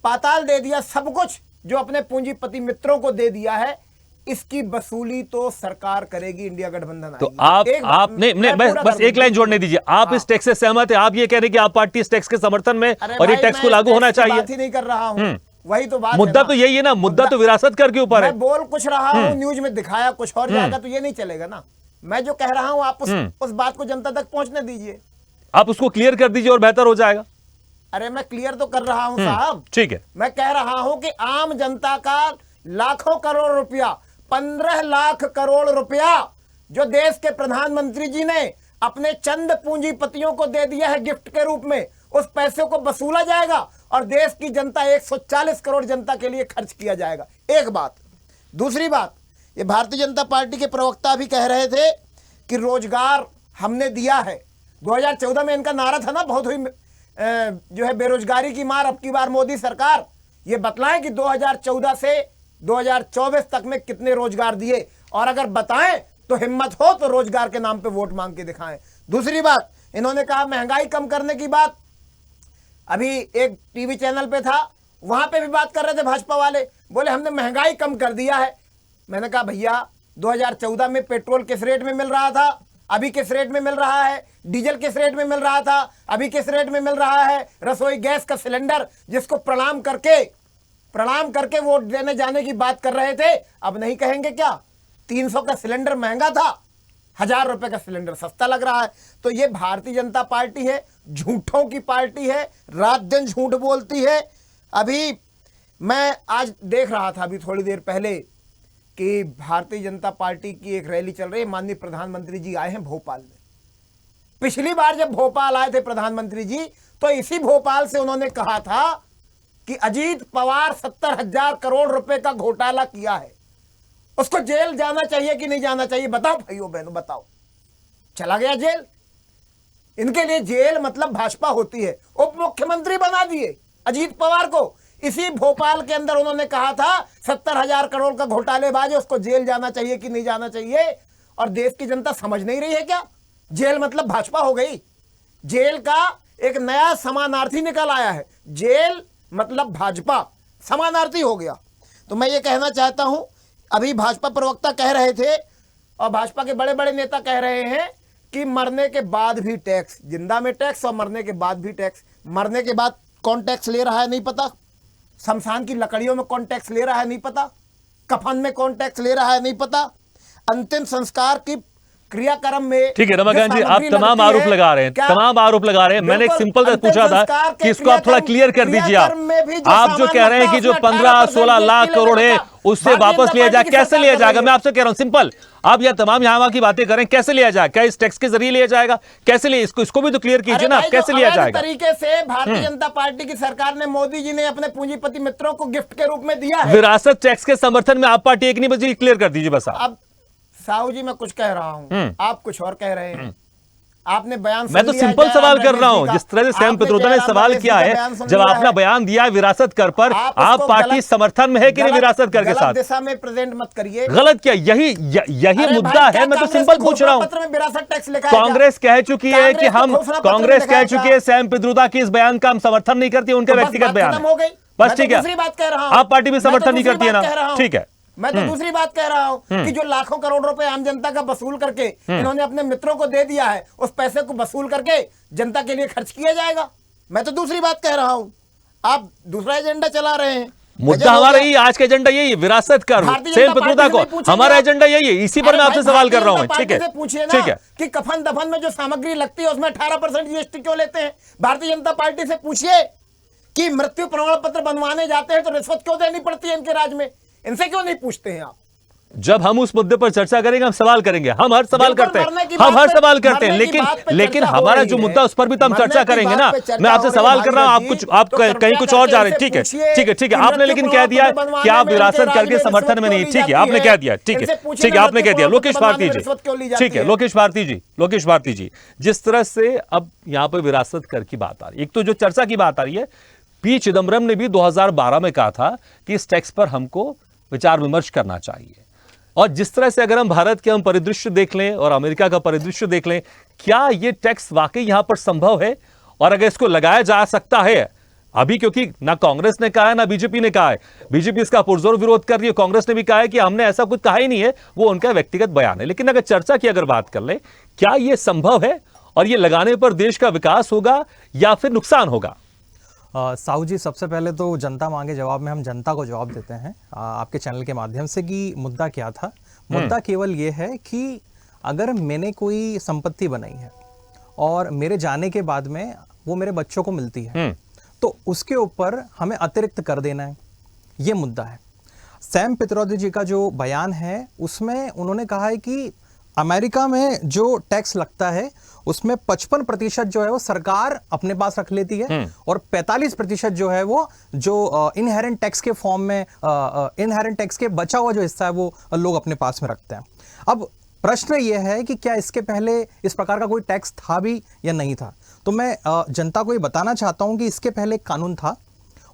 पाताल दे दिया, सब कुछ जो अपने पूंजीपति मित्रों को दे दिया है, इसकी वसूली तो सरकार करेगी, इंडिया गठबंधन तो आएगी। आप नहीं बस एक लाइन जोड़ने दीजिए। आप इस टैक्स से सहमत है? आप ये कह रहे हैं कि आप पार्टी इस टैक्स के समर्थन में, और ये टैक्स को लागू होना चाहिए? बात ही नहीं कर रहा हूं, वही तो बात मुद्दा तो यही है ना, मुद्दा तो विरासत कर के ऊपर है। मैं बोल कुछ रहा हूं, न्यूज में दिखाया कुछ और जाएगा तो ये नहीं चलेगा ना। मैं जो कह रहा हूं आप उस बात को जनता तक पहुंचने दीजिए। आप उसको क्लियर कर दीजिए और बेहतर हो जाएगा। अरे मैं क्लियर तो कर रहा हूं साहब। ठीक है, मैं कह रहा हूं कि आम जनता का लाखों करोड़ रुपया, 15 लाख करोड़ रुपया जो देश के प्रधानमंत्री जी ने अपने चंद पूंजीपतियों को दे दिया है गिफ्ट के रूप में, उस पैसे को वसूला जाएगा और देश की जनता 140 करोड़ जनता के लिए खर्च किया जाएगा। एक बात। दूसरी बात, ये भारतीय जनता पार्टी के प्रवक्ता भी कह रहे थे कि रोजगार हमने दिया है। 2014 में इनका नारा था ना, बहुत हुई जो है बेरोजगारी की मार, अब की बार मोदी सरकार। ये बतलाएं कि 2014 से 2024 तक में कितने रोजगार दिए, और अगर बताएं तो हिम्मत हो तो रोजगार के नाम पे वोट मांग के दिखाएं। दूसरी बात, इन्होंने कहा महंगाई कम करने की बात। अभी एक टीवी चैनल पे था, वहां पे भी बात कर रहे थे भाजपा वाले, बोले हमने महंगाई कम कर दिया है। मैंने कहा भैया 2014 में पेट्रोल किस रेट में मिल रहा था, अभी किस रेट में मिल रहा है? डीजल किस रेट में मिल रहा था, अभी किस रेट में मिल रहा है? रसोई गैस का सिलेंडर जिसको प्रणाम करके वोट देने जाने की बात कर रहे थे, अब नहीं कहेंगे क्या? 300 का सिलेंडर महंगा था, 1000 रुपए का सिलेंडर सस्ता लग रहा है। तो ये भारतीय जनता पार्टी है, झूठों की पार्टी है, रात दिन झूठ बोलती है। अभी मैं आज देख रहा था, अभी थोड़ी देर पहले, कि भारतीय जनता पार्टी की एक रैली चल रही है। माननीय प्रधानमंत्री जी आए हैं भोपाल में। पिछली बार जब भोपाल आए थे प्रधानमंत्री जी, तो इसी भोपाल से उन्होंने कहा था कि अजीत पवार 70,000 करोड़ रुपए का घोटाला किया है, उसको जेल जाना चाहिए कि नहीं जाना चाहिए? बताओ भाइयों बहनों, बताओ। चला गया जेल। इनके लिए जेल मतलब भाजपा होती है। उप मुख्यमंत्री बना दिए अजीत पवार को। इसी भोपाल के अंदर उन्होंने कहा था 70,000 करोड़ का घोटालेबाज है, उसको जेल जाना चाहिए कि नहीं जाना चाहिए? और देश की जनता समझ नहीं रही है क्या? जेल मतलब भाजपा हो गई। जेल का एक नया समानार्थी निकल आया है, जेल मतलब भाजपा, समानार्थी हो गया। तो मैं ये कहना चाहता हूं, अभी भाजपा प्रवक्ता कह रहे थे और भाजपा के बड़े बड़े नेता कह रहे हैं कि मरने के बाद भी टैक्स, जिंदा में टैक्स और मरने के बाद भी टैक्स। मरने के बाद कौन टैक्स ले रहा है नहीं पता, शमशान की लकड़ियों में कौन टैक्स ले रहा है नहीं पता, कफन में कौन टैक्स ले रहा है नहीं पता, अंतिम संस्कार की क्रियाक्रम में। ठीक है रमाकांत जी, आप तमाम आरोप लगा रहे हैं, तमाम आरोप लगा रहे हैं। मैंने एक सिंपल सा पूछा था कि इसको आप थोड़ा क्लियर कर दीजिए। आप जो कह रहे हैं कि जो 15-16 लाख करोड़ है उससे वापस लिया जाए, कैसे लिया जाएगा? मैं आपसे कह रहा हूं सिंपल, आप यह तमाम यहाँ की बातें करें, कैसे लिया जाए? क्या इस टैक्स के जरिए लिया जाएगा? कैसे लिया? इसको भी तो क्लियर कीजिए ना, कैसे लिया जाएगा? तरीके से भारतीय जनता पार्टी की सरकार ने, मोदी जी ने अपने पूंजीपति मित्रों को गिफ्ट के रूप में दिया है। विरासत टैक्स के समर्थन में आप पार्टी एक नहीं बची, क्लियर कर दीजिए बस। अब साहू जी मैं कुछ कह रहा हूं, आप कुछ और कह रहे हैं। आपने बयान मैं तो सिंपल सवाल कर रहा हूं, जिस तरह से सैम पित्रोदा ने सवाल किया है, जब आपने बयान दिया है विरासत कर पर, आप पार्टी समर्थन में है कि नहीं विरासत कर के साथ? दिशा में प्रेजेंट मत करिए। गलत क्या? यही मुद्दा है। मैं तो सिंपल पूछ रहा हूं। विरासत टैक्स लिखा कांग्रेस कह चुकी है कि हम, कांग्रेस कह चुकी है सैम पित्रोदा की इस बयान का हम समर्थन नहीं करती, उनका व्यक्तिगत बयान हो गई। बस ठीक है, दूसरी बात कह रहा हूं, आप पार्टी भी समर्थन नहीं करती है ना, ठीक है। मैं तो दूसरी बात कह रहा हूं कि जो लाखों करोड़ रुपए आम जनता का वसूल करके इन्होंने अपने मित्रों को दे दिया है, उस पैसे को वसूल करके जनता के लिए खर्च किया जाएगा। मैं तो दूसरी बात कह रहा हूं, आप दूसरा एजेंडा चला रहे हैं। मुद्दा हमारा यही, आज का एजेंडा यही है, विरासत कर सैम पित्रोदा को, हमारा एजेंडा यही है, इसी पर मैं आपसे सवाल कर रहा हूं। ठीक है, पूछिए ठीक है कि कफन दफन में जो सामग्री लगती है उसमें 18% जीएसटी क्यों लेते हैं? भारतीय जनता पार्टी से पूछिए कि मृत्यु प्रमाण पत्र बनवाने जाते हैं तो रिश्वत क्यों देनी पड़ती है इनके राज्य में? इनसे क्यों नहीं पूछते हैं आप? जब हम उस मुद्दे पर चर्चा करेंगे, हम सवाल करेंगे, हम हर सवाल करते हैं, हम हर सवाल करते हैं, लेकिन हमारा जो मुद्दा उस पर भी तो हम चर्चा करेंगे ना। मैं आपसे सवाल कर रहा हूं, आप कहीं कुछ और जा रहे हैं। ठीक है, ठीक है, ठीक है, आपने लेकिन कह दिया कि आप विरासत करके समर्थन में नहीं। ठीक है, आपने कह दिया, ठीक है, ठीक है, आपने कह दिया। लोकेश भारती जी, ठीक है, लोकेश भारती जी, जिस तरह से अब यहां पर विरासत कर की बात आ रही है, एक तो जो चर्चा की बात आ रही है, पी चिदम्बरम ने भी 2012 में कहा था कि इस टैक्स पर हमको विचार विमर्श करना चाहिए। और जिस तरह से अगर हम भारत के परिदृश्य देख लें और अमेरिका का परिदृश्य देख लें, क्या यह टैक्स वाकई यहां पर संभव है? और अगर इसको लगाया जा सकता है अभी, क्योंकि ना कांग्रेस ने कहा है ना बीजेपी ने कहा है, बीजेपी इसका पुरजोर विरोध कर रही है, कांग्रेस ने भी कहा है कि हमने ऐसा कुछ कहा ही नहीं है, वो उनका व्यक्तिगत बयान है। लेकिन अगर चर्चा की अगर बात कर ले, क्या यह संभव है और यह लगाने पर देश का विकास होगा या फिर नुकसान होगा? साहू जी, सबसे पहले तो जनता मांगे जवाब में हम जनता को जवाब देते हैं आपके चैनल के माध्यम से कि मुद्दा क्या था। मुद्दा केवल ये है कि अगर मैंने कोई संपत्ति बनाई है और मेरे जाने के बाद में वो मेरे बच्चों को मिलती है, तो उसके ऊपर हमें अतिरिक्त कर देना है, ये मुद्दा है। सैम पित्रोदा जी का जो बयान है उसमें उन्होंने कहा है कि अमेरिका में जो टैक्स लगता है उसमें 55% जो है वो सरकार अपने पास रख लेती है और 45% जो है वो जो इनहेरेंट टैक्स के फॉर्म में इनहेरेंट टैक्स के बचा हुआ जो हिस्सा है वो लोग अपने पास में रखते हैं। अब प्रश्न यह है कि क्या इसके पहले इस प्रकार का कोई टैक्स था भी या नहीं था। तो मैं जनता को ये बताना चाहता हूं कि इसके पहले एक कानून था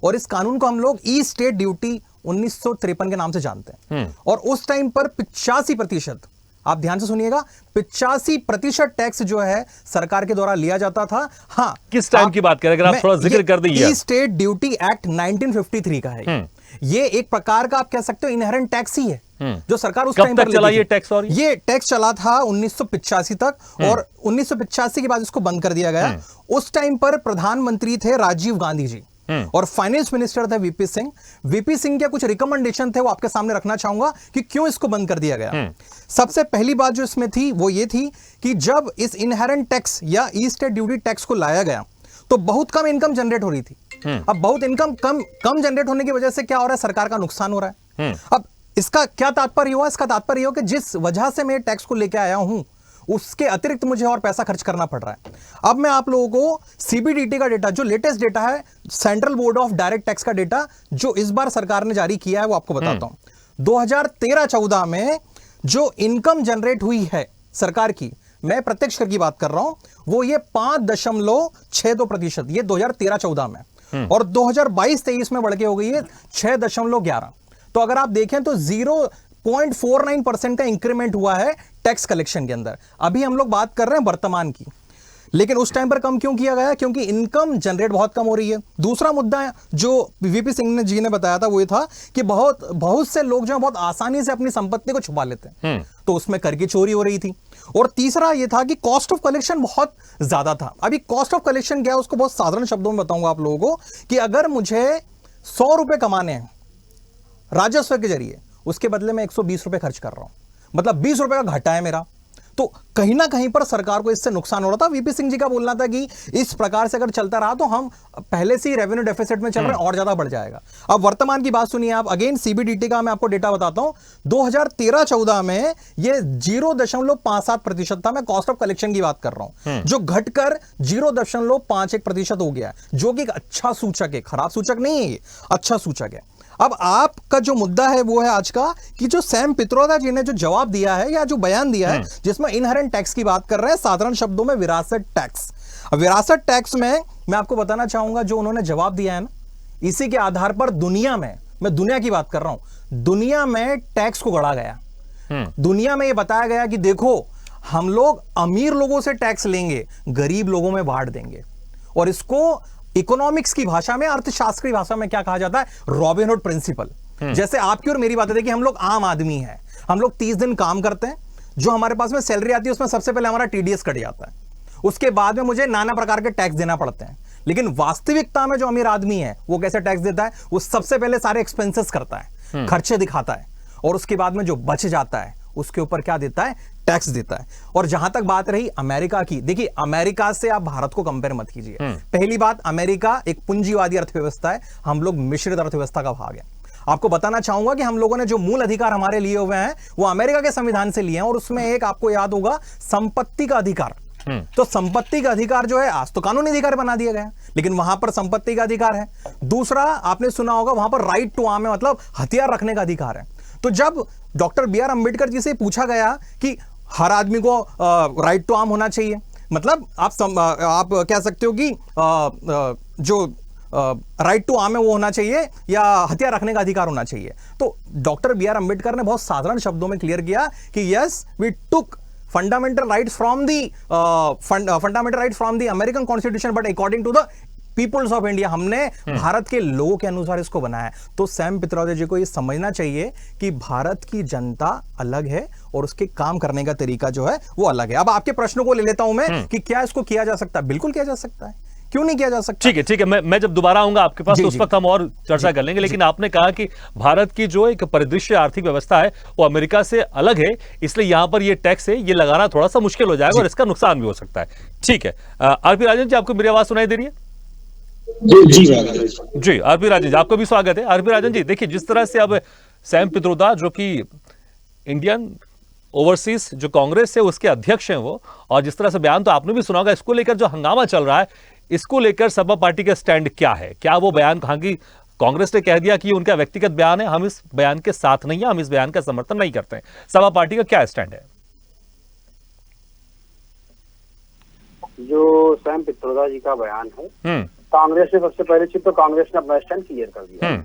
और इस कानून को हम लोग ई स्टेट ड्यूटी 1953 के नाम से जानते हैं। और उस टाइम पर 85%, आप ध्यान से सुनिएगा, 85% टैक्स जो है सरकार के द्वारा लिया जाता था। हाँ, किस टाइम की बात करें, अगर आप थोड़ा जिक्र कर दीजिए। ई स्टेट ड्यूटी एक्ट 1953 का है। ये एक प्रकार का आप कह सकते हो इनहेरेंट टैक्स ही है जो सरकार उस टाइम पर चला ये टैक्स। और ये टैक्स चला था 1985 तक और 1985 के बाद इसको बंद कर दिया गया। उस टाइम पर प्रधानमंत्री थे राजीव गांधी जी और फाइनेंस मिनिस्टर थे वीपी सिंह। वीपी सिंह के कुछ रिकमेंडेशन थे वो आपके सामने रखना चाहूंगा कि क्यों इसको बंद कर दिया गया। सबसे पहली बात जो इसमें थी वो ये थी कि जब इस इनहेरेंट टैक्स या ई स्टेट ड्यूटी टैक्स को लाया गया तो बहुत कम इनकम जनरेट हो रही थी। अब बहुत इनकम कम जनरेट होने की वजह से क्या हो रहा है, सरकार का नुकसान हो रहा है। अब इसका क्या तात्पर्य हुआ, इसका तात्पर्य हो कि जिस वजह से मैं टैक्स को लेकर आया हूं उसके अतिरिक्त मुझे और पैसा खर्च करना पड़ रहा है। अब मैं आप लोगों को सीबीडीटी का डेटा, जो लेटेस्ट डेटा है central board of direct tax का डेटा जो इस बार सरकार ने जारी किया है वो आपको बताता हूं। 2013-14 में जो इनकम जनरेट हुई है सरकार की, मैं प्रत्यक्ष कर की बात कर रहा हूं, वो ये 5.62%, ये 2013-14 में, और 2022-23 में बढ़ के हो गई है 6.11। तो अगर आप देखें तो 0.49% का इंक्रीमेंट हुआ है टैक्स कलेक्शन के अंदर। अभी हम लोग बात कर रहे हैं वर्तमान की, लेकिन उस टाइम पर कम क्यों किया गया, क्योंकि इनकम जनरेट बहुत कम हो रही है। दूसरा मुद्दा जो वीपी सिंह जी ने बताया था वो ये था कि बहुत से लोग जो है बहुत आसानी से अपनी संपत्ति को छुपा लेते हैं, तो उसमें कर की चोरी हो रही थी। और तीसरा ये था कि कॉस्ट ऑफ कलेक्शन बहुत ज्यादा था। अभी कॉस्ट ऑफ कलेक्शन क्या है उसको बहुत साधारण शब्दों में बताऊंगा आप लोगों को कि अगर मुझे 100 रुपए कमाने हैं राजस्व के जरिए, उसके बदले में 120 रुपए खर्च कर रहा हूं, मतलब 20 रुपए का घाटा है मेरा। तो कहीं ना कहीं पर सरकार को इससे नुकसान हो रहा था। वीपी सिंह जी का बोलना था कि इस प्रकार से अगर चलता रहा तो हम पहले से ही रेवेन्यू डेफिसिट में चल रहे हैं और ज्यादा बढ़ जाएगा। अब वर्तमान की बात सुनिए आप, अगेन सीबीडीटी का मैं आपको डेटा बताता हूं। 2013-14 में ये 0.57% था। मैं कॉस्ट ऑफ कलेक्शन की बात कर रहा हूं, जो घटकर 0.51% हो गया, जो कि एक अच्छा सूचक है, खराब सूचक नहीं है, ये अच्छा सूचक है। अब आपका जो मुद्दा है वो है आज का कि जो सैम पित्रोदा जी ने जो जवाब दिया है या जो बयान दिया है जिसमें इनहेरेंट टैक्स की बात कर रहे हैं, साधारण शब्दों में विरासत टैक्स। विरासत टैक्स में मैं आपको बताना चाहूंगा जो उन्होंने जवाब दिया है ना, इसी के आधार पर दुनिया में, मैं दुनिया की बात कर रहा हूं, दुनिया में टैक्स को गढ़ा गया। दुनिया में यह बताया गया कि देखो हम लोग अमीर लोगों से टैक्स लेंगे, गरीब लोगों में बांट देंगे। और इसको इकोनॉमिक्स की भाषा में, अर्थशास्त्री भाषा में क्या कहा जाता है, रॉबिनहुड प्रिंसिपल। जैसे आपकी और मेरी बात है कि हम लोग आम आदमी हैं, हम लोग 30 दिन काम करते हैं, जो हमारे पास में सैलरी आती है उसमें सबसे पहले हमारा टीडीएस कट जाता है, उसके बाद में मुझे नाना प्रकार के टैक्स देना पड़ते हैं। लेकिन वास्तविकता में जो अमीर आदमी है वो कैसे टैक्स देता है, वो सबसे पहले सारे एक्सपेंसेस करता है, खर्चे दिखाता है, और उसके बाद में जो बच जाता है उसके ऊपर क्या देता है, टैक्स देता है। और जहां तक बात रही अमेरिका की, देखिए अमेरिका से आप भारत को कंपेयर मत कीजिए। पहली बात, अमेरिका एक पूंजीवादी अर्थव्यवस्था है, हम लोग मिश्रित अर्थव्यवस्था का भाग है। आपको बताना चाहूंगा कि हम लोगों ने जो मूल अधिकार हमारे लिए हुए हैं वो अमेरिका के संविधान से लिए हैं, और उसमें एक आपको याद होगा संपत्ति का अधिकार। तो संपत्ति का अधिकार जो है आज तो कानूनी अधिकार बना दिया गया, लेकिन वहां पर संपत्ति का अधिकार है। दूसरा आपने सुना होगा वहां पर राइट टू आर्म है, मतलब हथियार रखने का अधिकार है। तो जब डॉक्टर बी.आर. अम्बेडकर जी से पूछा गया कि हर आदमी को राइट टू आर्म होना चाहिए, मतलब आप कह सकते हो कि जो राइट टू आर्म है वो होना चाहिए या हथियार रखने का अधिकार होना चाहिए, तो डॉक्टर बी.आर. अम्बेडकर ने बहुत साधारण शब्दों में क्लियर किया कि yes we took fundamental rights from the American Constitution, but according to the peoples of India, हमने भारत के लोगों के अनुसार इसको बनाया। तो सैम पित्रोदा जी को ये समझना चाहिए कि भारत की जनता अलग है और उसके काम करने का तरीका जो है वो अलग है। अब आपके प्रश्नों को ले लेता हूं मैं कि क्या इसको किया जा सकता है, बिल्कुल किया जा सकता है, क्यों नहीं किया जा सकता। ठीक है, मैं जब दोबारा आऊंगा आपके पास तो उस वक्त हम और चर्चा कर लेंगे, लेकिन आपने कहा कि भारत की जो एक परिदृश्य आर्थिक व्यवस्था है वो अमेरिका से अलग है, इसलिए यहां पर ये टैक्स है ये लगाना थोड़ा सा मुश्किल हो जाएगा और इसका नुकसान भी हो सकता है। ठीक है, आरपी राजन जी, आपको मेरी आवाज सुनाई दे रही है? जी आरपी राजन जी, आपको भी स्वागत है। आरपी राजन जी, देखिए जिस तरह से अब सैम पित्रोदा जो कि इंडियन ओवरसीज जो कांग्रेस है उसके अध्यक्ष हैं वो, और जिस तरह से बयान तो आपने भी सुना होगा, इसको लेकर जो हंगामा चल रहा है, इसको लेकर सपा पार्टी का स्टैंड क्या है? क्या वो बयान, हालांकि कांग्रेस ने कह दिया कि उनका व्यक्तिगत बयान है, हम इस बयान के साथ नहीं है, हम इस बयान का समर्थन नहीं करते हैं, सपा पार्टी का क्या स्टैंड है? जो सैम पित्रोदा जी का बयान है, कांग्रेस ने सबसे पहली चीज तो कांग्रेस ने अपना स्टैंड क्लियर कर दिया।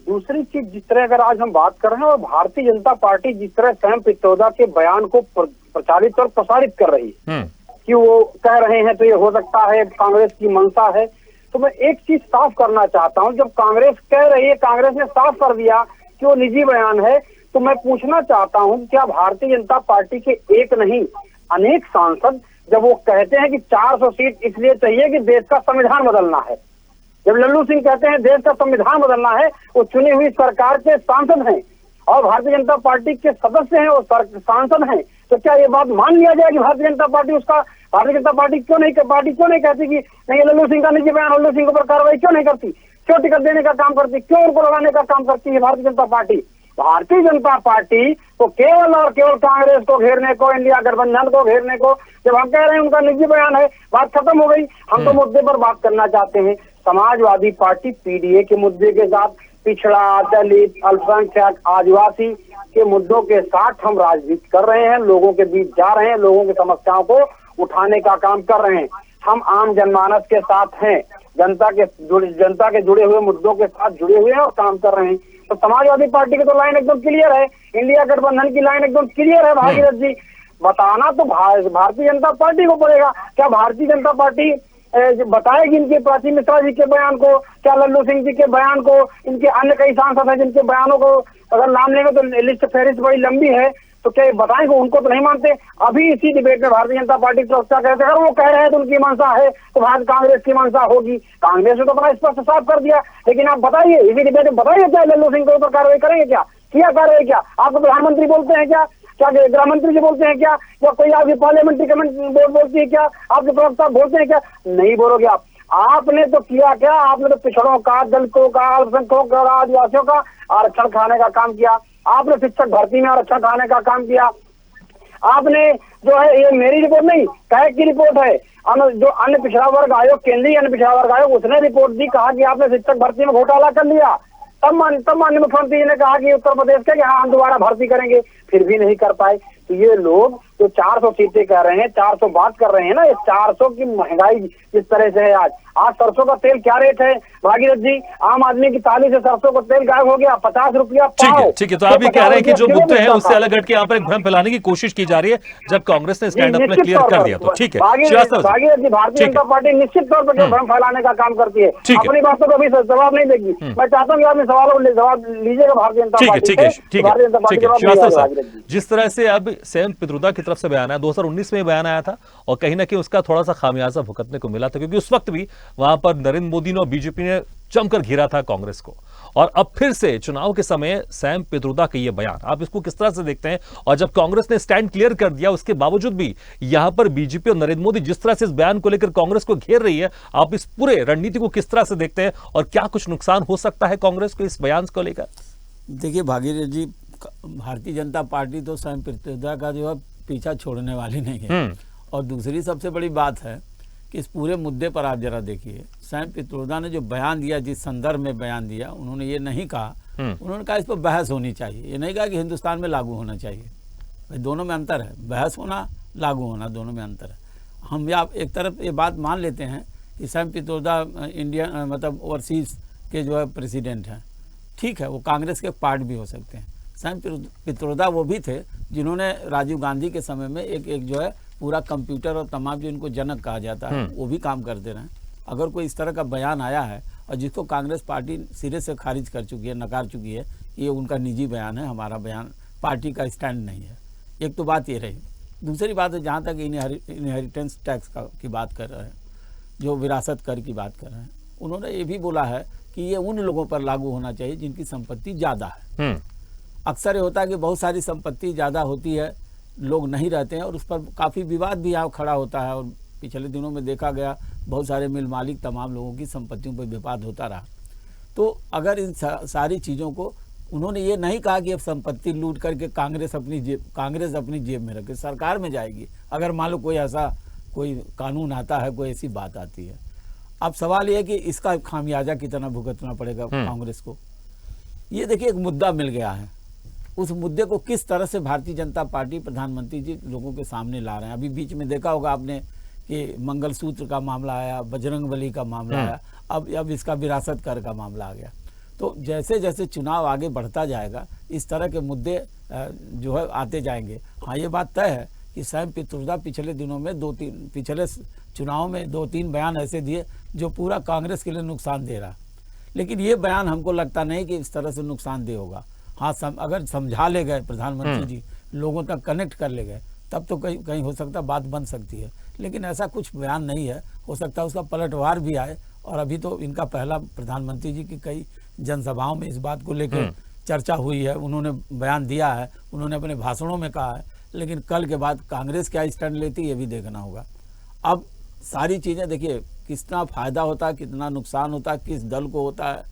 दूसरी चीज, जिस तरह अगर आज हम बात कर रहे हैं और भारतीय जनता पार्टी जिस तरह सैम पित्रोदा के बयान को प्रचारित और प्रसारित कर रही है कि वो कह रहे हैं तो ये हो सकता है कांग्रेस की मंशा है, तो मैं एक चीज साफ करना चाहता हूं, जब कांग्रेस कह रही है, कांग्रेस ने साफ कर दिया कि वो निजी बयान है, तो मैं पूछना चाहता हूं क्या भारतीय जनता पार्टी के एक नहीं अनेक सांसद जब वो कहते हैं कि 400 सीट इसलिए चाहिए कि देश का संविधान बदलना है, जब लल्लू सिंह कहते हैं देश का संविधान बदलना है, वो चुनी हुई सरकार के सांसद हैं और भारतीय जनता पार्टी के सदस्य हैं और सांसद हैं, तो क्या ये बात मान लिया जाए कि भारतीय जनता पार्टी क्यों नहीं कहती कि नहीं लल्लू सिंह का निजी बयान, लल्लू सिंह पर कार्रवाई क्यों नहीं करती, क्यों टिकट देने का काम करती, क्यों उनको लगाने का काम करती है भारतीय जनता पार्टी? भारतीय जनता पार्टी तो केवल और केवल कांग्रेस को घेरने को, इंडिया गठबंधन को घेरने को, जब हम कह रहे हैं उनका निजी बयान है, बात खत्म हो गई। हम तो मुद्दे पर बात करना चाहते हैं, समाजवादी पार्टी पीडीए के मुद्दे के साथ, पिछड़ा, दलित, अल्पसंख्यक, आदिवासी के मुद्दों के साथ हम राजनीति कर रहे हैं, लोगों के बीच जा रहे हैं, लोगों की समस्याओं को उठाने का काम कर रहे हैं। हम आम जनमानस के साथ हैं, जनता के जुड़े हुए मुद्दों के साथ जुड़े हुए हैं और काम कर रहे हैं। तो समाजवादी पार्टी की तो लाइन एकदम क्लियर है, इंडिया गठबंधन की लाइन एकदम क्लियर है। भागीरथ जी, बताना तो भारतीय जनता पार्टी को पड़ेगा। क्या भारतीय जनता पार्टी बताएगी इनके प्राची मिश्रा जी के बयान को, क्या लल्लू सिंह जी के बयान को, इनके अन्य कई सांसद हैं जिनके बयानों को अगर नाम लेंगे तो लिस्ट फहरिस्त बड़ी लंबी है, तो क्या बताएंगे? उनको तो नहीं मानते। अभी इसी डिबेट में भारतीय जनता पार्टी प्रवक्ता कहते हैं अगर वो कह रहे हैं तो उनकी मंशा है तो भारत कांग्रेस की मंशा होगी। कांग्रेस ने तो अपना स्पष्ट साफ कर दिया, लेकिन आप बताइए इसी डिबेट में बताइए क्या लल्लू सिंह के ऊपर कार्रवाई करेंगे? क्या किया कार्रवाई? क्या आपको प्रधानमंत्री बोलते हैं? क्या गृह मंत्री जी बोलते हैं? क्या या कोई आपकी पार्लियामेंट्री बोर्ड बोलती है? क्या आपके प्रवक्ता बोलते हैं? क्या नहीं बोलोगे आप? आपने तो किया क्या? आपने तो पिछड़ों का, दलितों का, अल्पसंख्यकों का, आदिवासियों का आरक्षण खाने का काम किया। आपने शिक्षक भर्ती में आरक्षण खाने का काम किया। आपने जो है, ये मेरी रिपोर्ट नहीं, कैग की रिपोर्ट है, जो अन्य पिछड़ा वर्ग आयोग, केंद्रीय अन्य पिछड़ा वर्ग आयोग, उसने रिपोर्ट दी, कहा कि आपने शिक्षक भर्ती में घोटाला कर लिया। तब माननीय मुख्यमंत्री जी ने कहा कि उत्तर प्रदेश के हाँ हम दोबारा भर्ती करेंगे, फिर भी नहीं कर पाए। तो ये लोग जो 400 सीटें कह रहे हैं, 400 बात कर रहे हैं ना, ये 400 की महंगाई जिस तरह से है आज सरसों का तेल क्या रेट है भागीरथ जी? आम आदमी की थाली से सरसों का तेल गायब हो गया, 50 रुपया पाव। ठीक है, तो आप ये कह रहे हैं कि जो मुद्दे हैं उससे अलग हट के यहाँ पर एक भ्रम फैलाने की कोशिश की जा रही है, जब कांग्रेस ने स्टैंड अपना क्लियर कर दिया तो ठीक है। भागीरथ जी, भारतीय जनता पार्टी निश्चित तौर पर भ्रम फैलाने का काम करती है, अपनी बातों को भी जवाब नहीं देगी। मैं चाहता हूँ कि आप सवालों को जवाब लीजिएगा भारतीय जनता पार्टी से। भारतीय जनता पार्टी जिस तरह से अब सैम पित्रोदा की तरफ से बयान आया, 2019 में बयान आया था और कहीं ना कहीं उसका थोड़ा सा खामियाजा भुगतने को मिला था, क्योंकि उस वक्त भी वहां पर नरेंद्र मोदी ने और बीजेपी ने जमकर घेरा था कांग्रेस को, और अब फिर से चुनाव के समय सैम पित्रोदा का ये बयान, आप इसको किस तरह से देखते हैं? और जब कांग्रेस ने स्टैंड क्लियर कर दिया उसके बावजूद भी यहां पर बीजेपी और नरेंद्र मोदी जिस तरह से इस बयान को लेकर कांग्रेस को घेर रही है, आप इस पूरे रणनीति को किस तरह से देखते हैं और क्या कुछ नुकसान हो सकता है कांग्रेस को इस बयान को लेकर? देखिए भागीरथ जी, भारतीय जनता पार्टी तो सैम पित्रोदा का जो है पीछा छोड़ने वाली नहीं है। और दूसरी सबसे बड़ी बात है कि इस पूरे मुद्दे पर आप जरा देखिए, सैम पित्रोदा ने जो बयान दिया, जिस संदर्भ में बयान दिया, उन्होंने ये नहीं कहा, उन्होंने कहा इस पर बहस होनी चाहिए, ये नहीं कहा कि हिंदुस्तान में लागू होना चाहिए। भाई दोनों में अंतर है, बहस होना, लागू होना, दोनों में अंतर है। हम या एक तरफ ये बात मान लेते हैं कि सैम पित्रोदा इंडिया मतलब ओवरसीज के जो है प्रेसिडेंट हैं, ठीक है, वो कांग्रेस के पार्ट भी हो सकते हैं। सैम पित्रोदा वो भी थे जिन्होंने राजीव गांधी के समय में एक जो है पूरा कंप्यूटर और तमाम जो इनको जनक कहा जाता है वो भी काम करते रहे। अगर कोई इस तरह का बयान आया है और जिसको कांग्रेस पार्टी सिरे से खारिज कर चुकी है, नकार चुकी है, ये उनका निजी बयान है, हमारा बयान, पार्टी का स्टैंड नहीं है। एक तो बात ये रही। दूसरी बात है, जहाँ तक इनहेरिटेंस टैक्स की बात कर रहे हैं, जो विरासत कर की बात कर रहे हैं, उन्होंने ये भी बोला है कि ये उन लोगों पर लागू होना चाहिए जिनकी संपत्ति ज़्यादा है। अक्सर ये होता है कि बहुत सारी संपत्ति ज़्यादा होती है, लोग नहीं रहते हैं और उस पर काफ़ी विवाद भी यहाँ खड़ा होता है। और पिछले दिनों में देखा गया बहुत सारे मिल मालिक, तमाम लोगों की संपत्तियों पर विवाद होता रहा। तो अगर इन सारी चीज़ों को उन्होंने ये नहीं कहा कि अब संपत्ति लूट करके कांग्रेस अपनी जेब में रखे, सरकार में जाएगी अगर मान लो कोई कानून आता है, कोई ऐसी बात आती है। अब सवाल ये है कि इसका खामियाजा कितना भुगतना पड़ेगा कांग्रेस को। ये देखिए एक मुद्दा मिल गया है, उस मुद्दे को किस तरह से भारतीय जनता पार्टी, प्रधानमंत्री जी लोगों के सामने ला रहे हैं। अभी बीच में देखा होगा आपने कि मंगलसूत्र का मामला आया, बजरंगबली का मामला आया, अब इसका विरासत कर का मामला आ गया। तो जैसे जैसे चुनाव आगे बढ़ता जाएगा इस तरह के मुद्दे जो है आते जाएंगे। हाँ, ये बात तय है कि सैम पित्रोदा पिछले दिनों में पिछले चुनाव में 2-3 बयान ऐसे दिए जो पूरा कांग्रेस के लिए नुकसान दे रहा, लेकिन ये बयान हमको लगता नहीं कि इस तरह से नुकसानदेह होगा। हाँ, अगर समझा ले गए प्रधानमंत्री जी, लोगों तक कनेक्ट कर ले गए, तब तो कहीं हो सकता बात बन सकती है, लेकिन ऐसा कुछ बयान नहीं है। हो सकता है उसका पलटवार भी आए। और अभी तो इनका पहला प्रधानमंत्री जी की कई जनसभाओं में इस बात को लेकर चर्चा हुई है, उन्होंने बयान दिया है, उन्होंने अपने भाषणों में कहा है, लेकिन कल के बाद कांग्रेस क्या स्टैंड लेती है ये भी देखना होगा। अब सारी चीज़ें देखिए, कितना फायदा होता है, कितना नुकसान होता है, किस दल को होता है,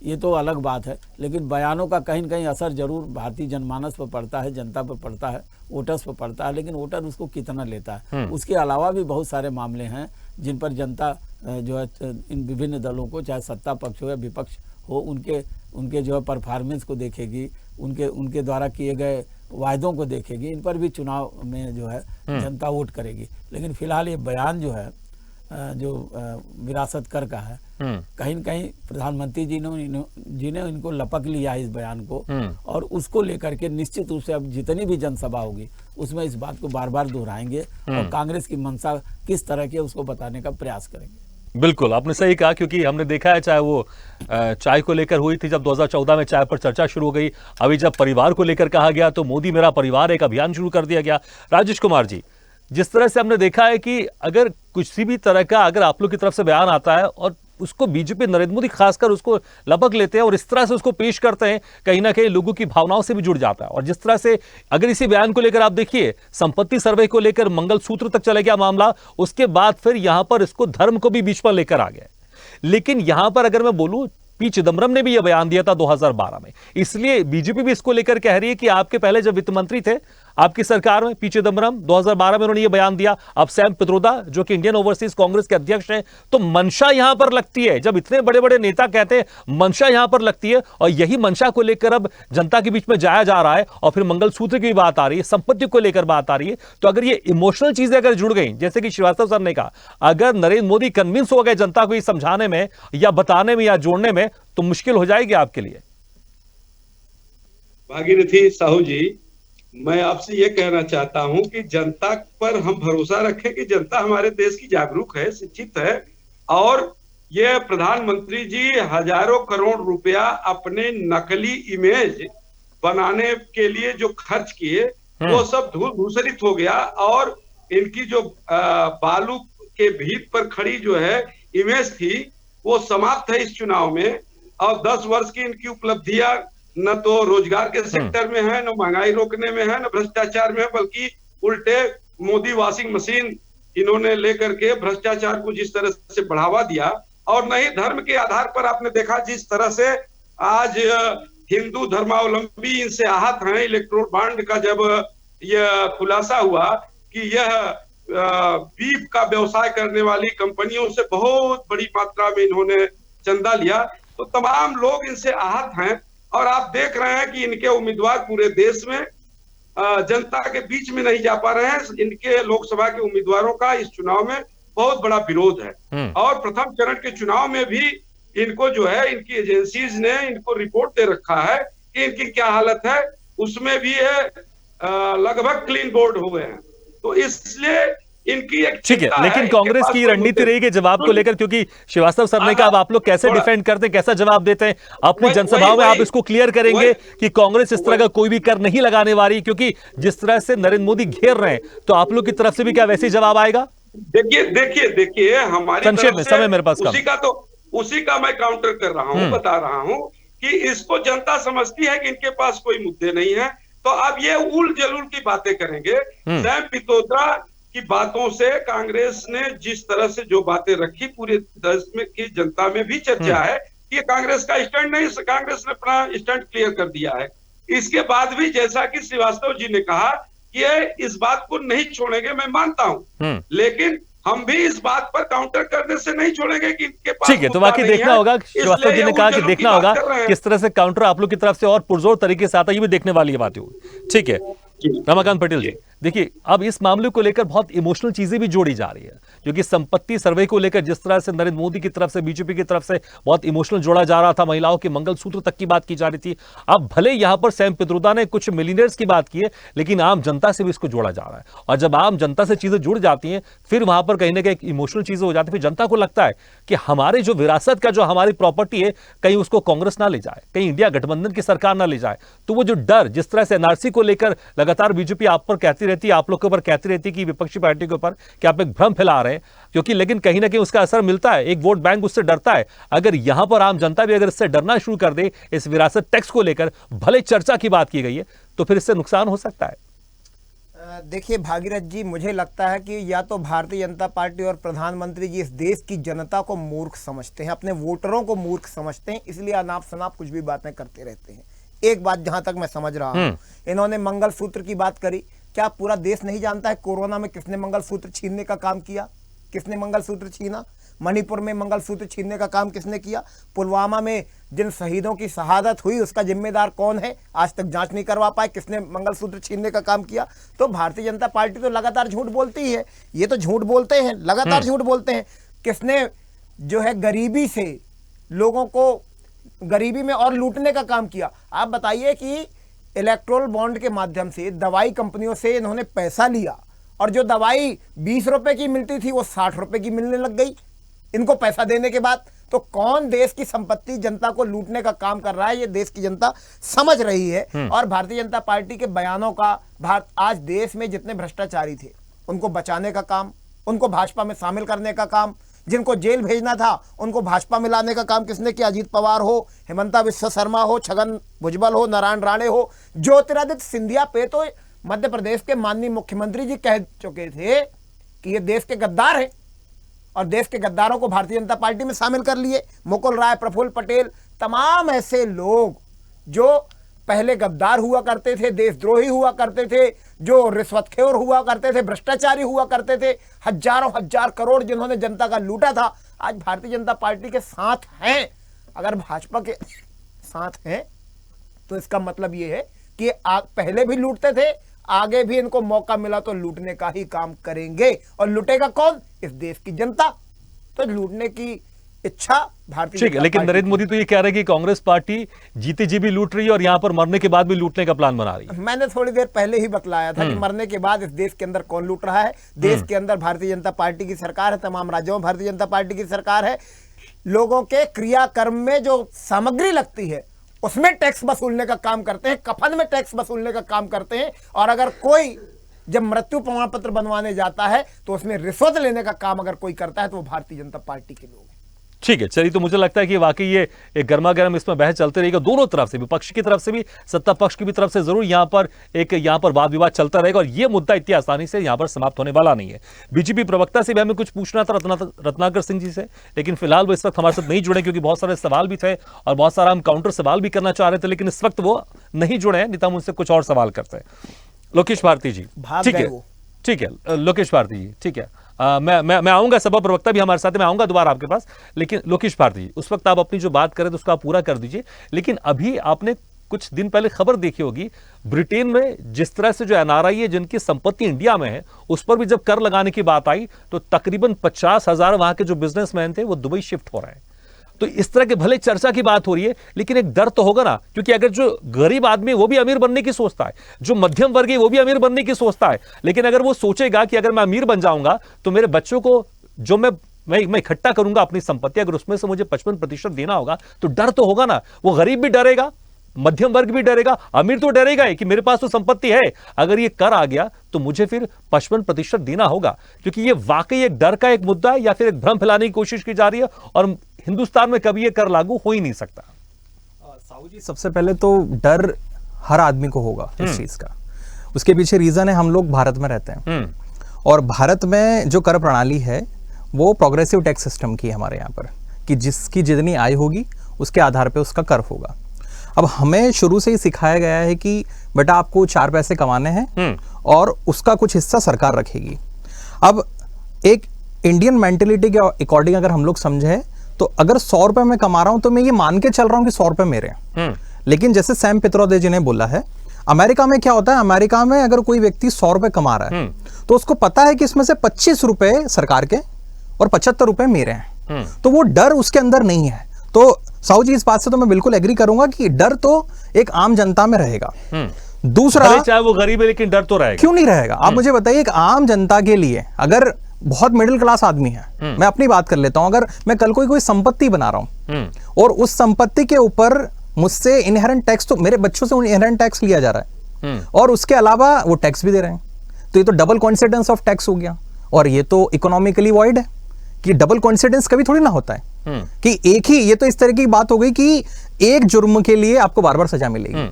ये तो अलग बात है, लेकिन बयानों का कहीं न कहीं असर जरूर भारतीय जनमानस पर पड़ता है, जनता पर पड़ता है, वोटर्स पर पड़ता है, लेकिन वोटर उसको कितना लेता है। उसके अलावा भी बहुत सारे मामले हैं जिन पर जनता जो है इन विभिन्न दलों को, चाहे सत्ता पक्ष हो या विपक्ष हो, उनके जो है परफॉर्मेंस को देखेगी, उनके द्वारा किए गए वायदों को देखेगी, इन पर भी चुनाव में जो है जनता वोट करेगी। लेकिन फिलहाल ये बयान जो है जो विरासत कर का है, कहीं न कहीं प्रधानमंत्री जी ने इनको लपक लिया है इस बयान को, और उसको लेकर के निश्चित रूप से अब जितनी भी जनसभा होगी उसमें इस बात को बार बार दोहराएंगे और कांग्रेस की मंशा किस तरह की उसको बताने का प्रयास करेंगे। बिल्कुल, आपने सही कहा, क्योंकि हमने देखा है चाहे वो चाय को लेकर हुई थी, जब 2014 में चाय पर चर्चा शुरू हो गई, अभी जब परिवार को लेकर कहा गया तो मोदी मेरा परिवार एक अभियान शुरू कर दिया गया। राजेश कुमार जी, जिस तरह से हमने देखा है कि अगर किसी भी तरह का अगर आप लोग की तरफ से बयान आता है और उसको बीजेपी, नरेंद्र मोदी खासकर उसको लपक लेते हैं और इस तरह से उसको पेश करते हैं, कहीं ना कहीं लोगों की भावनाओं से भी जुड़ जाता है। और जिस तरह से अगर इसी बयान को लेकर आप देखिए, संपत्ति सर्वे को लेकर मंगलसूत्र तक चले गया मामला, उसके बाद फिर यहां पर इसको धर्म को भी बीच पर लेकर आ गए। लेकिन यहां पर अगर मैं बोलूं, पी चिदम्बरम ने भी यह बयान दिया था 2012 में, इसलिए बीजेपी भी इसको लेकर कह रही है कि आपके पहले जब वित्त मंत्री थे आपकी सरकार में, पी चिदम्बरम 2012 में उन्होंने यह बयान दिया, अब सैम पित्रोदा जो कि इंडियन ओवरसीज कांग्रेस के अध्यक्ष हैं, तो मंशा यहां पर लगती है। जब इतने बड़े बड़े नेता कहते हैं मंशा यहां पर लगती है, और यही मंशा को लेकर अब जनता के बीच में जाया जा रहा है, और फिर मंगलसूत्र की बात आ रही है, संपत्ति को लेकर बात आ रही है। तो अगर ये इमोशनल चीजें अगर जुड़ गई, जैसे कि श्रीवास्तव सर ने कहा, अगर नरेंद्र मोदी कन्विंस हो गए जनता को ये समझाने में या बताने में या जोड़ने में, तो मुश्किल हो जाएगी आपके लिए। भागीरथी साहू जी, मैं आपसे ये कहना चाहता हूं कि जनता पर हम भरोसा रखें कि जनता हमारे देश की जागरूक है, शिक्षित है, और ये प्रधानमंत्री जी हजारों करोड़ रुपया अपने नकली इमेज बनाने के लिए जो खर्च किए वो सब धूल धूसरित हो गया, और इनकी जो बालू के भीत पर खड़ी जो है इमेज थी वो समाप्त है इस चुनाव में। और 10 वर्ष की इनकी उपलब्धियां न तो रोजगार के सेक्टर में है, न महंगाई रोकने में है, न भ्रष्टाचार में है, बल्कि उल्टे मोदी वॉशिंग मशीन इन्होंने लेकर के भ्रष्टाचार को जिस तरह से बढ़ावा दिया, और नहीं धर्म के आधार पर आपने देखा जिस तरह से आज हिंदू धर्मावलंबी इनसे आहत हैं। इलेक्ट्रोल बॉन्ड का जब यह खुलासा हुआ कि यह बीफ का व्यवसाय करने वाली कंपनियों से बहुत बड़ी मात्रा में इन्होंने चंदा लिया, तो तमाम लोग इनसे आहत हैं। और आप देख रहे हैं कि इनके उम्मीदवार पूरे देश में जनता के बीच में नहीं जा पा रहे हैं। इनके लोकसभा के उम्मीदवारों का इस चुनाव में बहुत बड़ा विरोध है। और प्रथम चरण के चुनाव में भी इनको जो है इनकी एजेंसीज ने इनको रिपोर्ट दे रखा है कि इनकी क्या हालत है, उसमें भी ये लगभग क्लीन बोर्ड हो गए हैं। तो इसलिए इनकी एक ठीक है, लेकिन कांग्रेस की रणनीति रही कि जवाब को लेकर, क्योंकि श्रीवास्तव सर ने कहा अब आप लोग कैसे डिफेंड करते हैं, कैसा जवाब देते हैं अपनी जनसभाओं में, आप इसको क्लियर करेंगे कि कांग्रेस इस तरह का कोई भी कर नहीं लगाने वाली, क्योंकि जिस तरह से नरेंद्र मोदी घेर रहे हैं, तो आप लोग की तरफ से भी क्या वैसे ही जवाब आएगा? देखिए हमारी संक्षेप में, समय मेरे पास उसी का मैं काउंटर कर रहा हूं, बता रहा हूं कि इसको जनता समझती है कि इनके पास कोई मुद्दे नहीं है, तो अब ये उल जलूल की बातें करेंगे। सैम पित्रोदा की बातों से कांग्रेस ने जिस तरह से जो बातें रखी पूरे देश में की जनता में भी चर्चा है ये कांग्रेस का स्टैंड नहीं, कांग्रेस ने अपना स्टैंड क्लियर कर दिया है। इसके बाद भी जैसा कि श्रीवास्तव जी ने कहा कि ये इस बात को नहीं छोड़ेंगे, मैं मानता हूं, लेकिन हम भी इस बात पर काउंटर करने से नहीं छोड़ेंगे कि इनके पास ठीक है, तो बाकी देखना होगा। श्रीवास्तव जी ने कहा कि देखना होगा किस तरह से काउंटर आप लोग की तरफ से और पुरजोर तरीके से आता है, ये भी देखने वाली बात होगी। ठीक है रमाकांत पटेल जी, देखिए अब इस मामले को लेकर बहुत इमोशनल चीजें भी जोड़ी जा रही है, क्योंकि संपत्ति सर्वे को लेकर जिस तरह से नरेंद्र मोदी की तरफ से, बीजेपी की तरफ से बहुत इमोशनल जोड़ा जा रहा था, महिलाओं के मंगलसूत्र तक की बात की जा रही थी। अब भले यहां पर सैम पित्रोदा ने कुछ मिलियनर्स की बात की है, लेकिन आम जनता से भी इसको जोड़ा जा रहा है, और जब आम जनता से चीजें जुड़ जाती हैं फिर वहां पर कहीं ना कहीं इमोशनल चीजें हो जाती है। फिर जनता को लगता है कि हमारे जो विरासत का, जो हमारी प्रॉपर्टी है, कहीं उसको कांग्रेस ना ले जाए, कहीं इंडिया गठबंधन की सरकार ना ले जाए। तो वो जो डर, जिस तरह से एनआरसी को लेकर लगातार बीजेपी आप पर कहती रहती है, आप लोग के ऊपर कहती रहती है कि विपक्षी पार्टी के ऊपर कि आप एक भ्रम फैला रहे हैं, क्योंकि लेकिन कहीं ना कहीं उसका असर मिलता है, एक वोट बैंक उससे डरता है। अगर यहां पर आम जनता भी अगर इससे डरना शुरू कर दे, इस विरासत टैक्स को लेकर भले चर्चा की बात की गई है, तो फिर इससे नुकसान हो सकता है। देखिए भागीरथ जी, मुझे लगता है कि या तो भारतीय जनता पार्टी और प्रधानमंत्री जी इस देश की जनता को मूर्ख समझते हैं, अपने वोटरों को मूर्ख समझते हैं, इसलिए अनाप शनाप कुछ भी बातें करते रहते हैं। एक बात जहां तक मैं समझ रहा हूं, इन्होंने मंगलसूत्र की बात करी। क्या पूरा देश नहीं जानता है कोरोना में किसने मंगलसूत्र छीनने का काम किया? किसने मंगलसूत्र छीना? मणिपुर में मंगलसूत्र छीनने का काम किसने किया? पुलवामा में जिन शहीदों की शहादत हुई उसका जिम्मेदार कौन है? आज तक जांच नहीं करवा पाए किसने मंगलसूत्र छीनने का काम किया। तो भारतीय जनता पार्टी तो लगातार झूठ बोलती है, ये तो झूठ बोलते हैं, लगातार झूठ बोलते हैं। किसने जो है गरीबी से लोगों को गरीबी में और लूटने का काम किया? आप बताइए कि इलेक्ट्रोल बॉन्ड के माध्यम से दवाई कंपनियों से इन्होंने पैसा लिया, और जो दवाई 20 रुपए की मिलती थी वो 60 रुपए की मिलने लग गई इनको पैसा देने के बाद। तो कौन देश की संपत्ति जनता को लूटने का काम कर रहा है, ये देश की जनता समझ रही है। और भारतीय जनता पार्टी के बयानों का आज देश में जितने भ्रष्टाचारी थे उनको बचाने का काम, उनको भाजपा में शामिल करने का काम, जिनको जेल भेजना था उनको भाजपा में लाने का काम किसने किया? अजीत पवार हो, हेमंता बिस्वा शर्मा हो, छगन भुजबल हो, नारायण राणे हो, ज्योतिरादित्य सिंधिया पे तो मध्य प्रदेश के माननीय मुख्यमंत्री जी कह चुके थे कि ये देश के गद्दार हैं, और देश के गद्दारों को भारतीय जनता पार्टी में शामिल कर लिए। मुकुल राय, प्रफुल्ल पटेल, तमाम ऐसे लोग जो पहले गद्दार हुआ करते थे, देशद्रोही हुआ करते थे, जो रिश्वतखोर हुआ करते थे, भ्रष्टाचारी हुआ करते थे, हजारों हजार करोड़ जिन्होंने जनता का लूटा था, आज भारतीय जनता पार्टी के साथ हैं। अगर भाजपा के साथ हैं तो इसका मतलब ये है कि पहले भी लूटते थे, आगे भी इनको मौका मिला तो लूटने का ही काम करेंगे। और लूटेगा कौन? इस देश की जनता। तो लूटने की इच्छा भारतीय, ठीक है, लेकिन नरेंद्र मोदी तो ये कह रहे हैं कि कांग्रेस पार्टी जीते जी भी लूट रही है और यहां पर मरने के बाद भी लूटने का प्लान बना रही है। मैंने थोड़ी देर पहले ही बतलाया था कि मरने के बाद इस देश के अंदर कौन लूट रहा है। देश के अंदर भारतीय जनता पार्टी की सरकार है, तमाम राज्यों में भारतीय जनता पार्टी की सरकार है। लोगों के क्रियाकर्म में जो सामग्री लगती है उसमें टैक्स वसूलने का काम करते हैं, कफन में टैक्स वसूलने का काम करते हैं। और अगर कोई जब मृत्यु प्रमाण पत्र बनवाने जाता है तो उसमें रिश्वत लेने का काम अगर कोई करता है तो वो भारतीय जनता पार्टी के लोग हैं। ठीक है, चलिए, तो मुझे लगता है कि वाकई ये एक गर्मा गर्म इसमें बहस चलते रहेगा, दोनों तरफ से, विपक्ष की तरफ से भी, सत्ता पक्ष की भी तरफ से जरूर यहां पर वाद विवाद चलता रहेगा, और ये मुद्दा इतनी आसानी से यहां पर समाप्त होने वाला नहीं है। बीजेपी प्रवक्ता से भी हमें कुछ पूछना था, रत्नाकर सिंह जी से, लेकिन फिलहाल वो इस वक्त हमारे साथ नहीं जुड़े, क्योंकि बहुत सारे सवाल भी थे और बहुत सारा हम काउंटर सवाल भी करना चाह रहे थे, लेकिन इस वक्त वो नहीं जुड़े हैं, नहीं तो हम उनसे कुछ और सवाल करते हैं। लोकेश भारती जी, ठीक है, लोकेश भारती जी, ठीक है, मैं आऊंगा, सभा प्रवक्ता भी हमारे साथ है, मैं आऊंगा दोबारा आपके पास, लेकिन लोकेश भारती जी, उस वक्त आप अपनी जो बात करें तो उसको आप पूरा कर दीजिए। लेकिन अभी आपने कुछ दिन पहले खबर देखी होगी, ब्रिटेन में जिस तरह से जो एनआरआई है जिनकी संपत्ति इंडिया में है उस पर भी जब कर लगाने की बात आई तो तकरीबन 50,000 वहां के जो बिजनेसमैन थे वो दुबई शिफ्ट हो रहे हैं। तो इस तरह के भले चर्चा की बात हो रही है, लेकिन एक डर तो होगा ना, क्योंकि अगर जो गरीब आदमी वो भी अमीर बनने की सोचता है, जो मध्यम वर्गीय वो भी अमीर बनने की सोचता है, लेकिन अगर वो सोचेगा कि अगर मैं अमीर बन जाऊंगा तो मेरे बच्चों को जो मैं इकट्ठा करूंगा अपनी संपत्ति, अगर उसमें से मुझे 55% देना होगा, तो डर तो होगा ना। वो गरीब भी डरेगा, मध्यम वर्ग भी डरेगा, अमीर तो डरेगा ही कि मेरे पास तो संपत्ति है, अगर ये कर आ गया तो मुझे फिर 55% देना होगा। क्योंकि ये वाकई एक डर का एक मुद्दा है या फिर एक भ्रम फैलाने की कोशिश की जा रही है, और हिंदुस्तान में कभी ये कर लागू हो ही नहीं सकता। साहू जी, सबसे पहले तो डर हर आदमी को होगा इस चीज का। उसके पीछे रीजन है, हम लोग भारत में रहते हैं, और भारत में जो कर प्रणाली है वो प्रोग्रेसिव टैक्स सिस्टम की है हमारे यहाँ पर, कि जिसकी जितनी आय होगी उसके आधार पे उसका कर होगा। अब हमें शुरू से ही सिखाया गया है कि बेटा आपको 4 पैसे कमाने हैं और उसका कुछ हिस्सा सरकार रखेगी। अब एक इंडियन मेंटेलिटी के अकॉर्डिंग अगर हम लोग समझे तो अगर 100 रुपए मैं कमा रहा हूं तो मैं ये मान के चल रहा हूं कि 100 रुपए मेरे हैं। लेकिन जैसे सैम पित्रोदा जी ने बोला है, अमेरिका में क्या होता है, अमेरिका में अगर कोई व्यक्ति 100 रुपए कमा रहा है तो उसको पता है कि इसमें से 25 रुपए सरकार के और 75 रुपए मेरे हैं। तो वो डर उसके अंदर नहीं है। तो साहू जी इस बात से तो मैं बिल्कुल एग्री करूंगा कि डर तो एक आम जनता में रहेगा। दूसरा, चाहे वो गरीब है लेकिन डर तो रहेगा। क्यों नहीं रहेगा? आप मुझे बताइए, एक आम जनता के लिए अगर बहुत मिडिल क्लास आदमी है, मैं अपनी बात कर लेता हूं, अगर मैं कल कोई संपत्ति बना रहा हूं और उस संपत्ति के ऊपर मुझसे इनहेरेंट टैक्स, तो मेरे बच्चों से इनहेरेंट टैक्स लिया जा रहा है और उसके अलावा वो टैक्स भी दे रहे हैं, तो ये तो डबल कॉन्सिडेंस ऑफ टैक्स हो गया। और ये तो इकोनॉमिकली वॉइड है कि डबल कॉन्सिडेंस कभी थोड़ी ना होता है कि एक ही, ये तो इस तरह की बात हो गई कि एक जुर्म के लिए आपको बार बार सजा मिलेगी।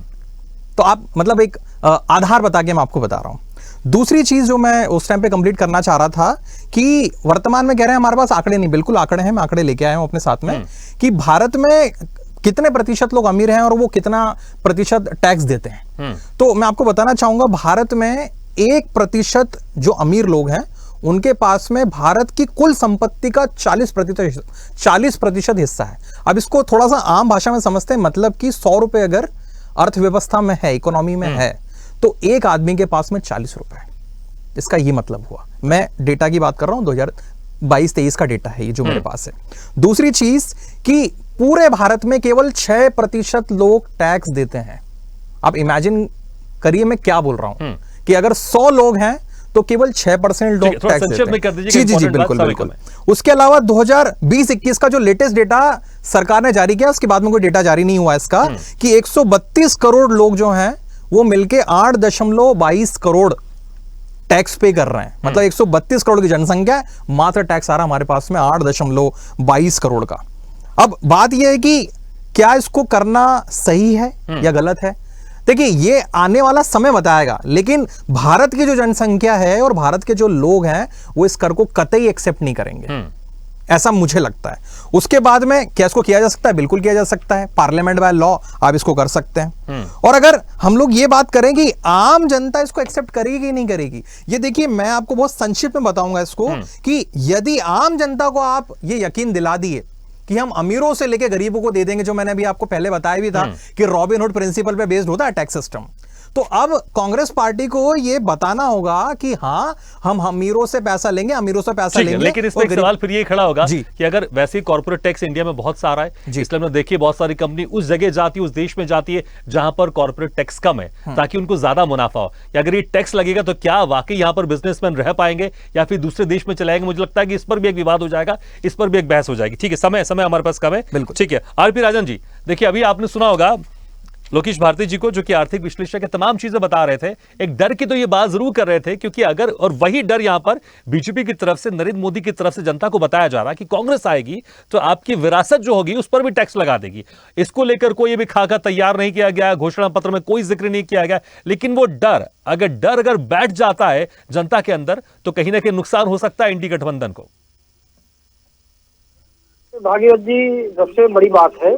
तो आप मतलब एक आधार बता के मैं आपको बता रहा हूं। दूसरी चीज जो मैं उस टाइम पे कंप्लीट करना चाह रहा था कि वर्तमान में कह रहे हैं हमारे पास आंकड़े नहीं, बिल्कुल आंकड़े हैं, मैं आंकड़े लेके आया हूं अपने साथ में कि भारत में कितने प्रतिशत लोग अमीर हैं और वो कितना प्रतिशत टैक्स देते हैं। तो मैं आपको बताना चाहूंगा, भारत में 1% जो अमीर लोग हैं उनके पास में भारत की कुल संपत्ति का 40% हिस्सा है। अब इसको थोड़ा सा आम भाषा में समझते हैं, मतलब कि 100 रुपए अगर अर्थव्यवस्था में है, इकोनॉमी में है, तो एक आदमी के पास में 40 रुपए। इसका ये मतलब हुआ, मैं डेटा की बात कर रहा हूं, 2022-23 का डेटा है ये जो मेरे पास है। दूसरी चीज कि पूरे भारत में केवल 6% लोग टैक्स देते हैं। आप इमेजिन करिए मैं क्या बोल रहा हूं कि अगर 100 लोग हैं तो केवल 6% लोग टैक्स देते हैं। जी बिल्कुल बिल्कुल। उसके अलावा 2020-21 का जो लेटेस्ट डेटा सरकार ने जारी किया, उसके बाद में कोई डेटा जारी नहीं हुआ इसका, कि 132 करोड़ लोग जो हैं वो मिलके 8.22 करोड़ टैक्स पे कर रहे हैं। मतलब 132 करोड़ की जनसंख्या, मात्र टैक्स आ रहा हमारे पास में 8.22 करोड़ का। अब बात यह है कि क्या इसको करना सही है या गलत है? देखिए, ये आने वाला समय बताएगा, लेकिन भारत की जो जनसंख्या है और भारत के जो लोग हैं वो इस कर को कतई एक्सेप्ट नहीं करेंगे, ऐसा मुझे लगता है। उसके बाद में क्या इसको किया जा सकता है? बिल्कुल किया जा सकता है, पार्लियामेंट बाय लॉ आप इसको कर सकते हैं। और अगर हम लोग ये बात करें कि आम जनता इसको एक्सेप्ट करेगी कि नहीं करेगी, ये देखिए मैं आपको बहुत संक्षिप्त में बताऊंगा इसको कि यदि आम जनता को आप ये यकीन दिला दिए कि हम अमीरों से लेके गरीबों को दे देंगे, जो मैंने अभी आपको पहले बताया भी था कि रॉबिनहुड प्रिंसिपल पे बेस्ड होता है टैक्स सिस्टम, तो अब कांग्रेस पार्टी को ये बताना होगा कि हाँ, हम अमीरों से पैसा लेंगे, अमीरों से पैसा लेंगे। लेकिन इसमें एक सवाल फिर ये खड़ा होगा कि अगर वैसे कॉर्पोरेट टैक्स इंडिया में बहुत सारा है, इसलिए हमने देखिए बहुत सारी कंपनी उस जगह जाती है, उस देश में जाती है जहां पर कॉर्पोरेट टैक्स कम है, ताकि उनको ज्यादा मुनाफा हो। या अगर ये टैक्स लगेगा तो क्या वाकई यहां पर बिजनेसमैन रह पाएंगे या फिर दूसरे देश में चले जाएंगे? मुझे लगता है कि इस पर भी एक विवाद हो जाएगा, इस पर भी एक बहस हो जाएगी। ठीक है, समय हमारे पास कम है, बिल्कुल ठीक है। आरपी राजन जी, देखिए अभी आपने सुना होगा लोकेश भारती जी को, जो कि आर्थिक विश्लेषक है, तमाम चीजें बता रहे थे। एक डर की तो ये बात जरूर कर रहे थे, क्योंकि अगर, और वही डर यहां पर बीजेपी की तरफ से, नरेंद्र मोदी की तरफ से जनता को बताया जा रहा है कि कांग्रेस आएगी तो आपकी विरासत जो होगी उस पर भी टैक्स लगा देगी। इसको लेकर कोई भी खाका तैयार नहीं किया गया, घोषणा पत्र में कोई जिक्र नहीं किया गया, लेकिन वो डर अगर बैठ जाता है जनता के अंदर तो कहीं ना कहीं नुकसान हो सकता है इंडी गठबंधन को। भागीरथ जी, सबसे बड़ी बात है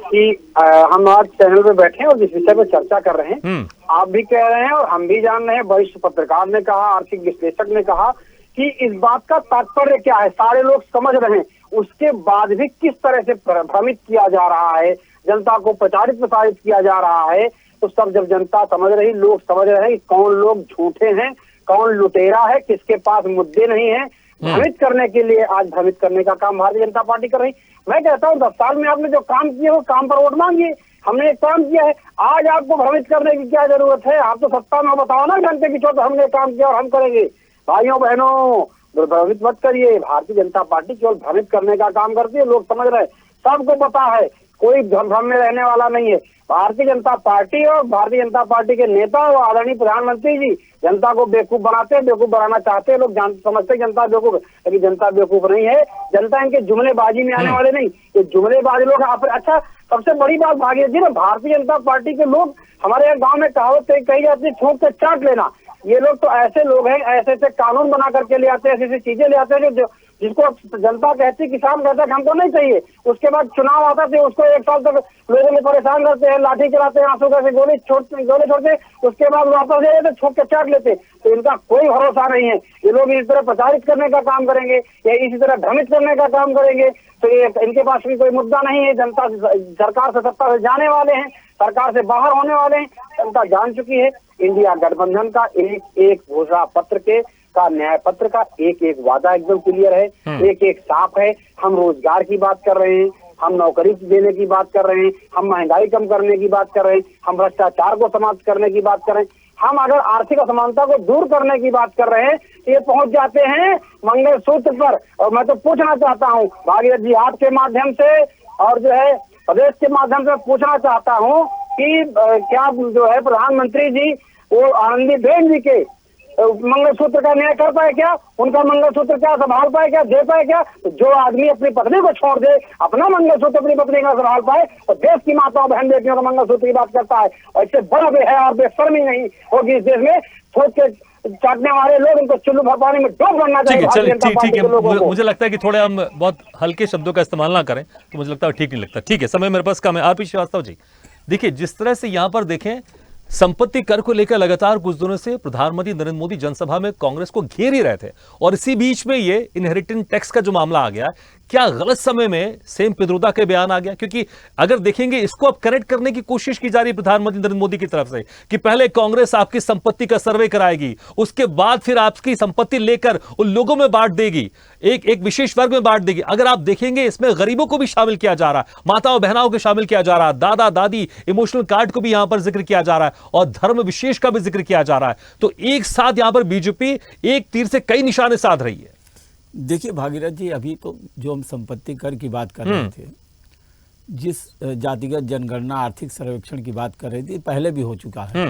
कि हम आज चैनल पे बैठे हैं और जिस विषय पे चर्चा कर रहे हैं, आप भी कह रहे हैं और हम भी जान रहे हैं, वरिष्ठ पत्रकार ने कहा, आर्थिक विश्लेषक ने कहा कि इस बात का तात्पर्य क्या है, सारे लोग समझ रहे हैं। उसके बाद भी किस तरह से भ्रमित किया जा रहा है, जनता को प्रचारित किया जा रहा है, तो सब जब जनता समझ रही, लोग समझ रहे हैं कि कौन लोग झूठे हैं, कौन लुटेरा है, किसके पास मुद्दे नहीं है, भ्रमित करने के लिए आज भ्रमित करने का काम भारतीय जनता पार्टी कर रही। मैं कहता हूँ 10 साल में आपने जो काम किए वो काम पर वोट मांगिए। हमने एक काम किया है, आज आपको भ्रमित करने की क्या जरूरत है? आप तो सत्ता में बताओ ना जनता की, तो हमने काम किया और हम करेंगे। भाइयों बहनों, भ्रमित मत करिए। भारतीय जनता पार्टी केवल भ्रमित करने का काम करती है, लोग समझ रहे, सबको पता है, कोई भ्रम में रहने वाला नहीं है। भारतीय जनता पार्टी और भारतीय जनता पार्टी के नेता और आदरणीय प्रधानमंत्री जी जनता को बेवकूफ बनाते हैं, बेवकूफ बनाना चाहते हैं। लोग समझते जनता बेवकूफ, लेकिन जनता बेवकूफ नहीं है। जनता इनके जुमलेबाजी में आने वाले नहीं, ये जुमलेबाज लोग। अच्छा, सबसे बड़ी बात भागीरथ जी ना, भारतीय जनता पार्टी के लोग, हमारे यहाँ गाँव में कहावत कही जाती है, छोंक के चाट लेना। ये लोग तो ऐसे लोग हैं, ऐसे ऐसे कानून बना करके ले आते हैं, ऐसी ऐसी चीजें ले आते हैं जिसको जनता कहती, किसान कहता कि हमको नहीं चाहिए, उसके बाद चुनाव आता थे, उसको 1 साल तक लोगों ने परेशान करते हैं, लाठी चलाते हैं, आंसू से गोले छोड़ते, उसके बाद वापस ले लेते, छोड़ के चाट लेते। तो इनका कोई भरोसा नहीं है। ये लोग इस तरह प्रचारित करने का काम करेंगे या इसी तरह भ्रमित करने का काम करेंगे, तो ये इनके पास भी कोई मुद्दा नहीं है। जनता सरकार से, सत्ता से जाने वाले हैं, सरकार से बाहर होने वाले हैं, जनता जान चुकी है। इंडिया गठबंधन का एक एक घोषणा पत्र का न्याय पत्र का एक एक वादा एकदम क्लियर है, एक एक साफ है। हम रोजगार की बात कर रहे हैं, हम नौकरी देने की बात कर रहे हैं, हम महंगाई कम करने की बात कर रहे हैं, हम भ्रष्टाचार को समाप्त करने की बात कर रहे हैं, हम अगर आर्थिक असमानता को दूर करने की बात कर रहे हैं, ये पहुंच जाते हैं मंगलसूत्र पर। और मैं तो पूछना चाहता हूँ भागीरथ जी, आपके माध्यम से और जो है प्रदेश के माध्यम से पूछना चाहता हूँ कि क्या जो है प्रधानमंत्री जी वो आनंदीबेन जी के मंगलसूत्र का न्याय कर पाए क्या? उनका मंगलसूत्र क्या संभाल पाए क्या, दे पाए क्या? तो जो आदमी अपनी पत्नी को छोड़ दे, अपना मंगलसूत्र अपनी पत्नी का संभाल पाए और देश की माताओं बहन बेटियों का मंगलसूत्र की बात करता है, और इससे बड़ा बेहया और बेशर्मी नहीं होगी इस देश में। थोक के चाटने वाले लोग, उनको चुल्लू भर पानी में डूब बनना चाहिए। ठीक है, मुझे लगता है कि थोड़े हम बहुत हल्के शब्दों का इस्तेमाल ना करें तो मुझे लगता है ठीक नहीं लगता। ठीक है, समय मेरे पास कम है। आरपी श्रीवास्तव जी, देखिए जिस तरह से यहां पर देखें संपत्ति कर को लेकर लगातार कुछ दिनों से प्रधानमंत्री नरेंद्र मोदी जनसभा में कांग्रेस को घेर ही रहे थे, और इसी बीच में ये इनहेरिटेंस टैक्स का जो मामला आ गया, क्या गलत समय में सेम पित्रोदा के बयान आ गया? क्योंकि अगर देखेंगे इसको अब कनेक्ट करने की कोशिश की जा रही है प्रधानमंत्री नरेंद्र मोदी की तरफ से कि पहले कांग्रेस आपकी संपत्ति का सर्वे कराएगी, उसके बाद फिर आपकी संपत्ति लेकर उन लोगों में बांट देगी, एक विशेष वर्ग में बांट देगी। अगर आप देखेंगे इसमें गरीबों को भी शामिल किया जा रहा है, माताओं बहनाओं को शामिल किया जा रहा है, दादा दादी इमोशनल कार्ड को भी यहां पर जिक्र किया जा रहा है और धर्म विशेष का भी जिक्र किया जा रहा है। तो एक साथ यहां पर बीजेपी एक तीर से कई निशाने साध रही है। देखिए भागीरथ जी, अभी तो जो हम संपत्ति कर की बात कर रहे थे, जिस जातिगत जनगणना आर्थिक सर्वेक्षण की बात कर रहे थे, पहले भी हो चुका है,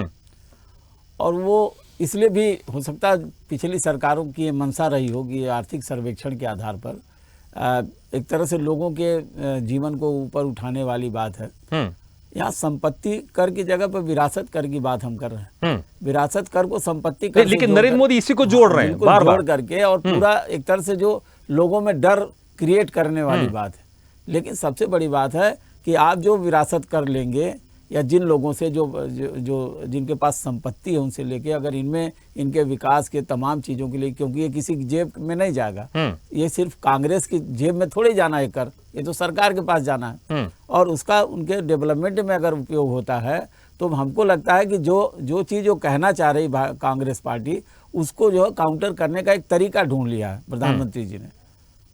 और वो इसलिए भी हो सकता है पिछली सरकारों की ये मंशा रही होगी आर्थिक सर्वेक्षण के आधार पर एक तरह से लोगों के जीवन को ऊपर उठाने वाली बात है। यहाँ संपत्ति कर की जगह पर विरासत कर की बात हम कर रहे हैं। विरासत कर को संपत्ति कर, लेकिन नरेंद्र मोदी इसी को जोड़ रहे हैं बार बार करके, और पूरा एक तरह से जो लोगों में डर क्रिएट करने वाली बात है। लेकिन सबसे बड़ी बात है कि आप जो विरासत कर लेंगे या जिन लोगों से जो जिनके पास संपत्ति है उनसे लेके, अगर इनमें इनके विकास के तमाम चीज़ों के लिए, क्योंकि ये किसी की जेब में नहीं जाएगा, ये सिर्फ कांग्रेस की जेब में थोड़े जाना है कर, ये तो सरकार के पास जाना है, और उसका उनके डेवलपमेंट में अगर उपयोग होता है तो हमको लगता है कि जो चीज़ जो कहना चाह रही कांग्रेस पार्टी, उसको जो है काउंटर करने का एक तरीका ढूंढ लिया है प्रधानमंत्री जी ने।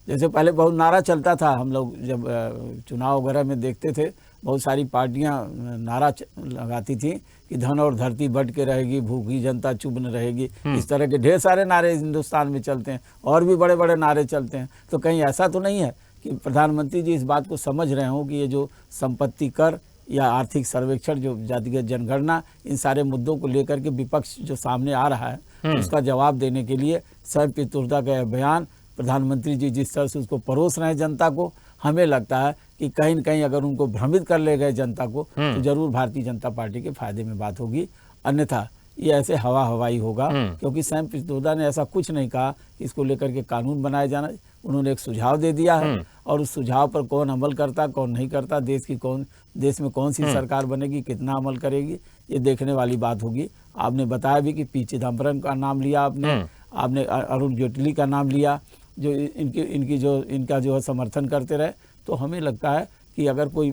जैसे पहले बहुत नारा चलता था, हम लोग जब चुनाव वगैरह में देखते थे, बहुत सारी पार्टियां नारा लगाती थी कि धन और धरती बट के रहेगी, भूखी जनता चुप न रहेगी। इस तरह के ढेर सारे नारे हिंदुस्तान में चलते हैं, और भी बड़े बड़े नारे चलते हैं। तो कहीं ऐसा तो नहीं है कि प्रधानमंत्री जी इस बात को समझ रहे हों कि ये जो संपत्ति कर या आर्थिक सर्वेक्षण, जो जातिगत जनगणना, इन सारे मुद्दों को लेकर के विपक्ष जो सामने आ रहा है, उसका जवाब देने के लिए सैम पित्रोदा का बयान प्रधानमंत्री जी जिस तरह से उसको परोस रहे हैं जनता को, हमें लगता है कि कहीं न कहीं अगर उनको भ्रमित कर ले गए जनता को, तो जरूर भारतीय जनता पार्टी के फायदे में बात होगी। अन्यथा ये ऐसे हवाई होगा, क्योंकि सैम पित्रोदा ने ऐसा कुछ नहीं कहा कि इसको लेकर के कानून बनाया जाना। उन्होंने एक सुझाव दे दिया है, और उस सुझाव पर कौन अमल करता कौन नहीं करता, देश में कौन सी सरकार बनेगी, कितना अमल करेगी, ये देखने वाली बात होगी। आपने बताया भी कि पी चिदम्बरम का नाम लिया, आपने अरुण जेटली का नाम लिया, जो इनका जो है समर्थन करते रहे। तो हमें लगता है कि अगर कोई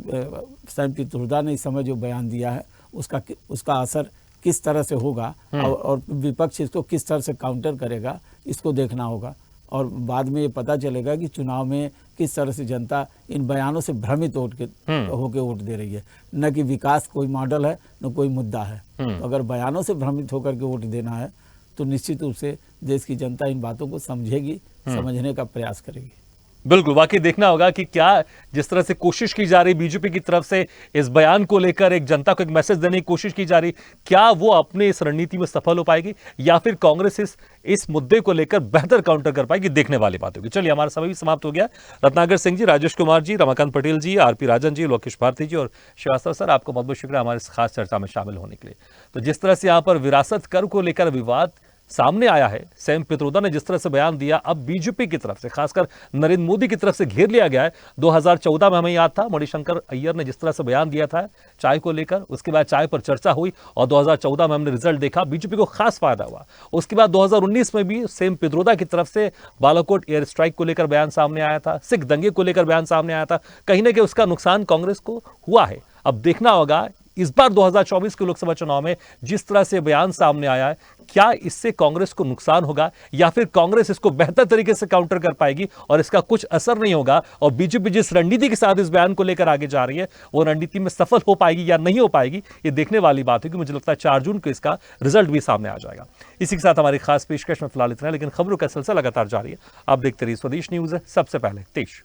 सैम पित्रोदा ने इस समय जो बयान दिया है, उसका असर किस तरह से होगा और विपक्ष इसको किस तरह से काउंटर करेगा, इसको देखना होगा। और बाद में ये पता चलेगा कि चुनाव में किस तरह से जनता इन बयानों से भ्रमित होके वोट दे रही है। न कि विकास कोई मॉडल है, न कोई मुद्दा है। तो अगर बयानों से भ्रमित होकर के वोट देना है, तो निश्चित रूप से देश की जनता इन बातों को समझेगी, समझने का प्रयास करेगी। बिल्कुल, वाकई देखना होगा कि क्या जिस तरह से कोशिश की जा रही बीजेपी की तरफ से इस बयान को लेकर एक जनता को एक मैसेज देने की कोशिश की जा रही, क्या वो अपने इस रणनीति में सफल हो पाएगी या फिर कांग्रेस इस मुद्दे को लेकर बेहतर काउंटर कर पाएगी, देखने वाली बात होगी। चलिए, हमारा समय भी समाप्त हो गया। रत्नाकर सिंह जी, राजेश कुमार जी, रमाकांत पटेल जी, आरपी राजन जी, लोकेश भारती जी और श्रीवास्तव सर, आपको बहुत बहुत शुक्रिया हमारे इस खास चर्चा में शामिल होने के लिए। तो जिस तरह से यहाँ पर विरासत कर को लेकर विवाद सामने आया है, सैम पित्रोदा ने जिस तरह से बयान दिया, अब बीजेपी की तरफ से, खासकर नरेंद्र मोदी की तरफ से घेर लिया गया है। 2014 में हमें याद था मणिशंकर अय्यर ने जिस तरह से बयान दिया था चाय को लेकर, उसके बाद चाय पर चर्चा हुई और 2014 में हमने रिजल्ट देखा, बीजेपी को खास फायदा हुआ। उसके बाद 2019 में भी सैम पित्रोदा की तरफ से बालाकोट एयर स्ट्राइक को लेकर बयान सामने आया था, सिख दंगे को लेकर बयान सामने आया था। कहीं ना कहीं उसका नुकसान कांग्रेस को हुआ है। अब देखना होगा इस बार 2024 के लोकसभा चुनाव में जिस तरह से बयान सामने आया है, क्या इससे कांग्रेस को नुकसान होगा या फिर कांग्रेस इसको बेहतर तरीके से काउंटर कर पाएगी और इसका कुछ असर नहीं होगा और बीजेपी जिस रणनीति के साथ इस बयान को लेकर आगे जा रही है वो रणनीति में सफल हो पाएगी या नहीं हो पाएगी, ये देखने वाली बात है कि मुझे लगता है 4 जून को इसका रिजल्ट भी सामने आ जाएगा। इसी के साथ हमारी खास पेशकश में फिलहाल इतना, लेकिन खबरों का सिलसिला लगातार जारी है। आप देखते रहिए स्वदेश न्यूज, सबसे पहले देश।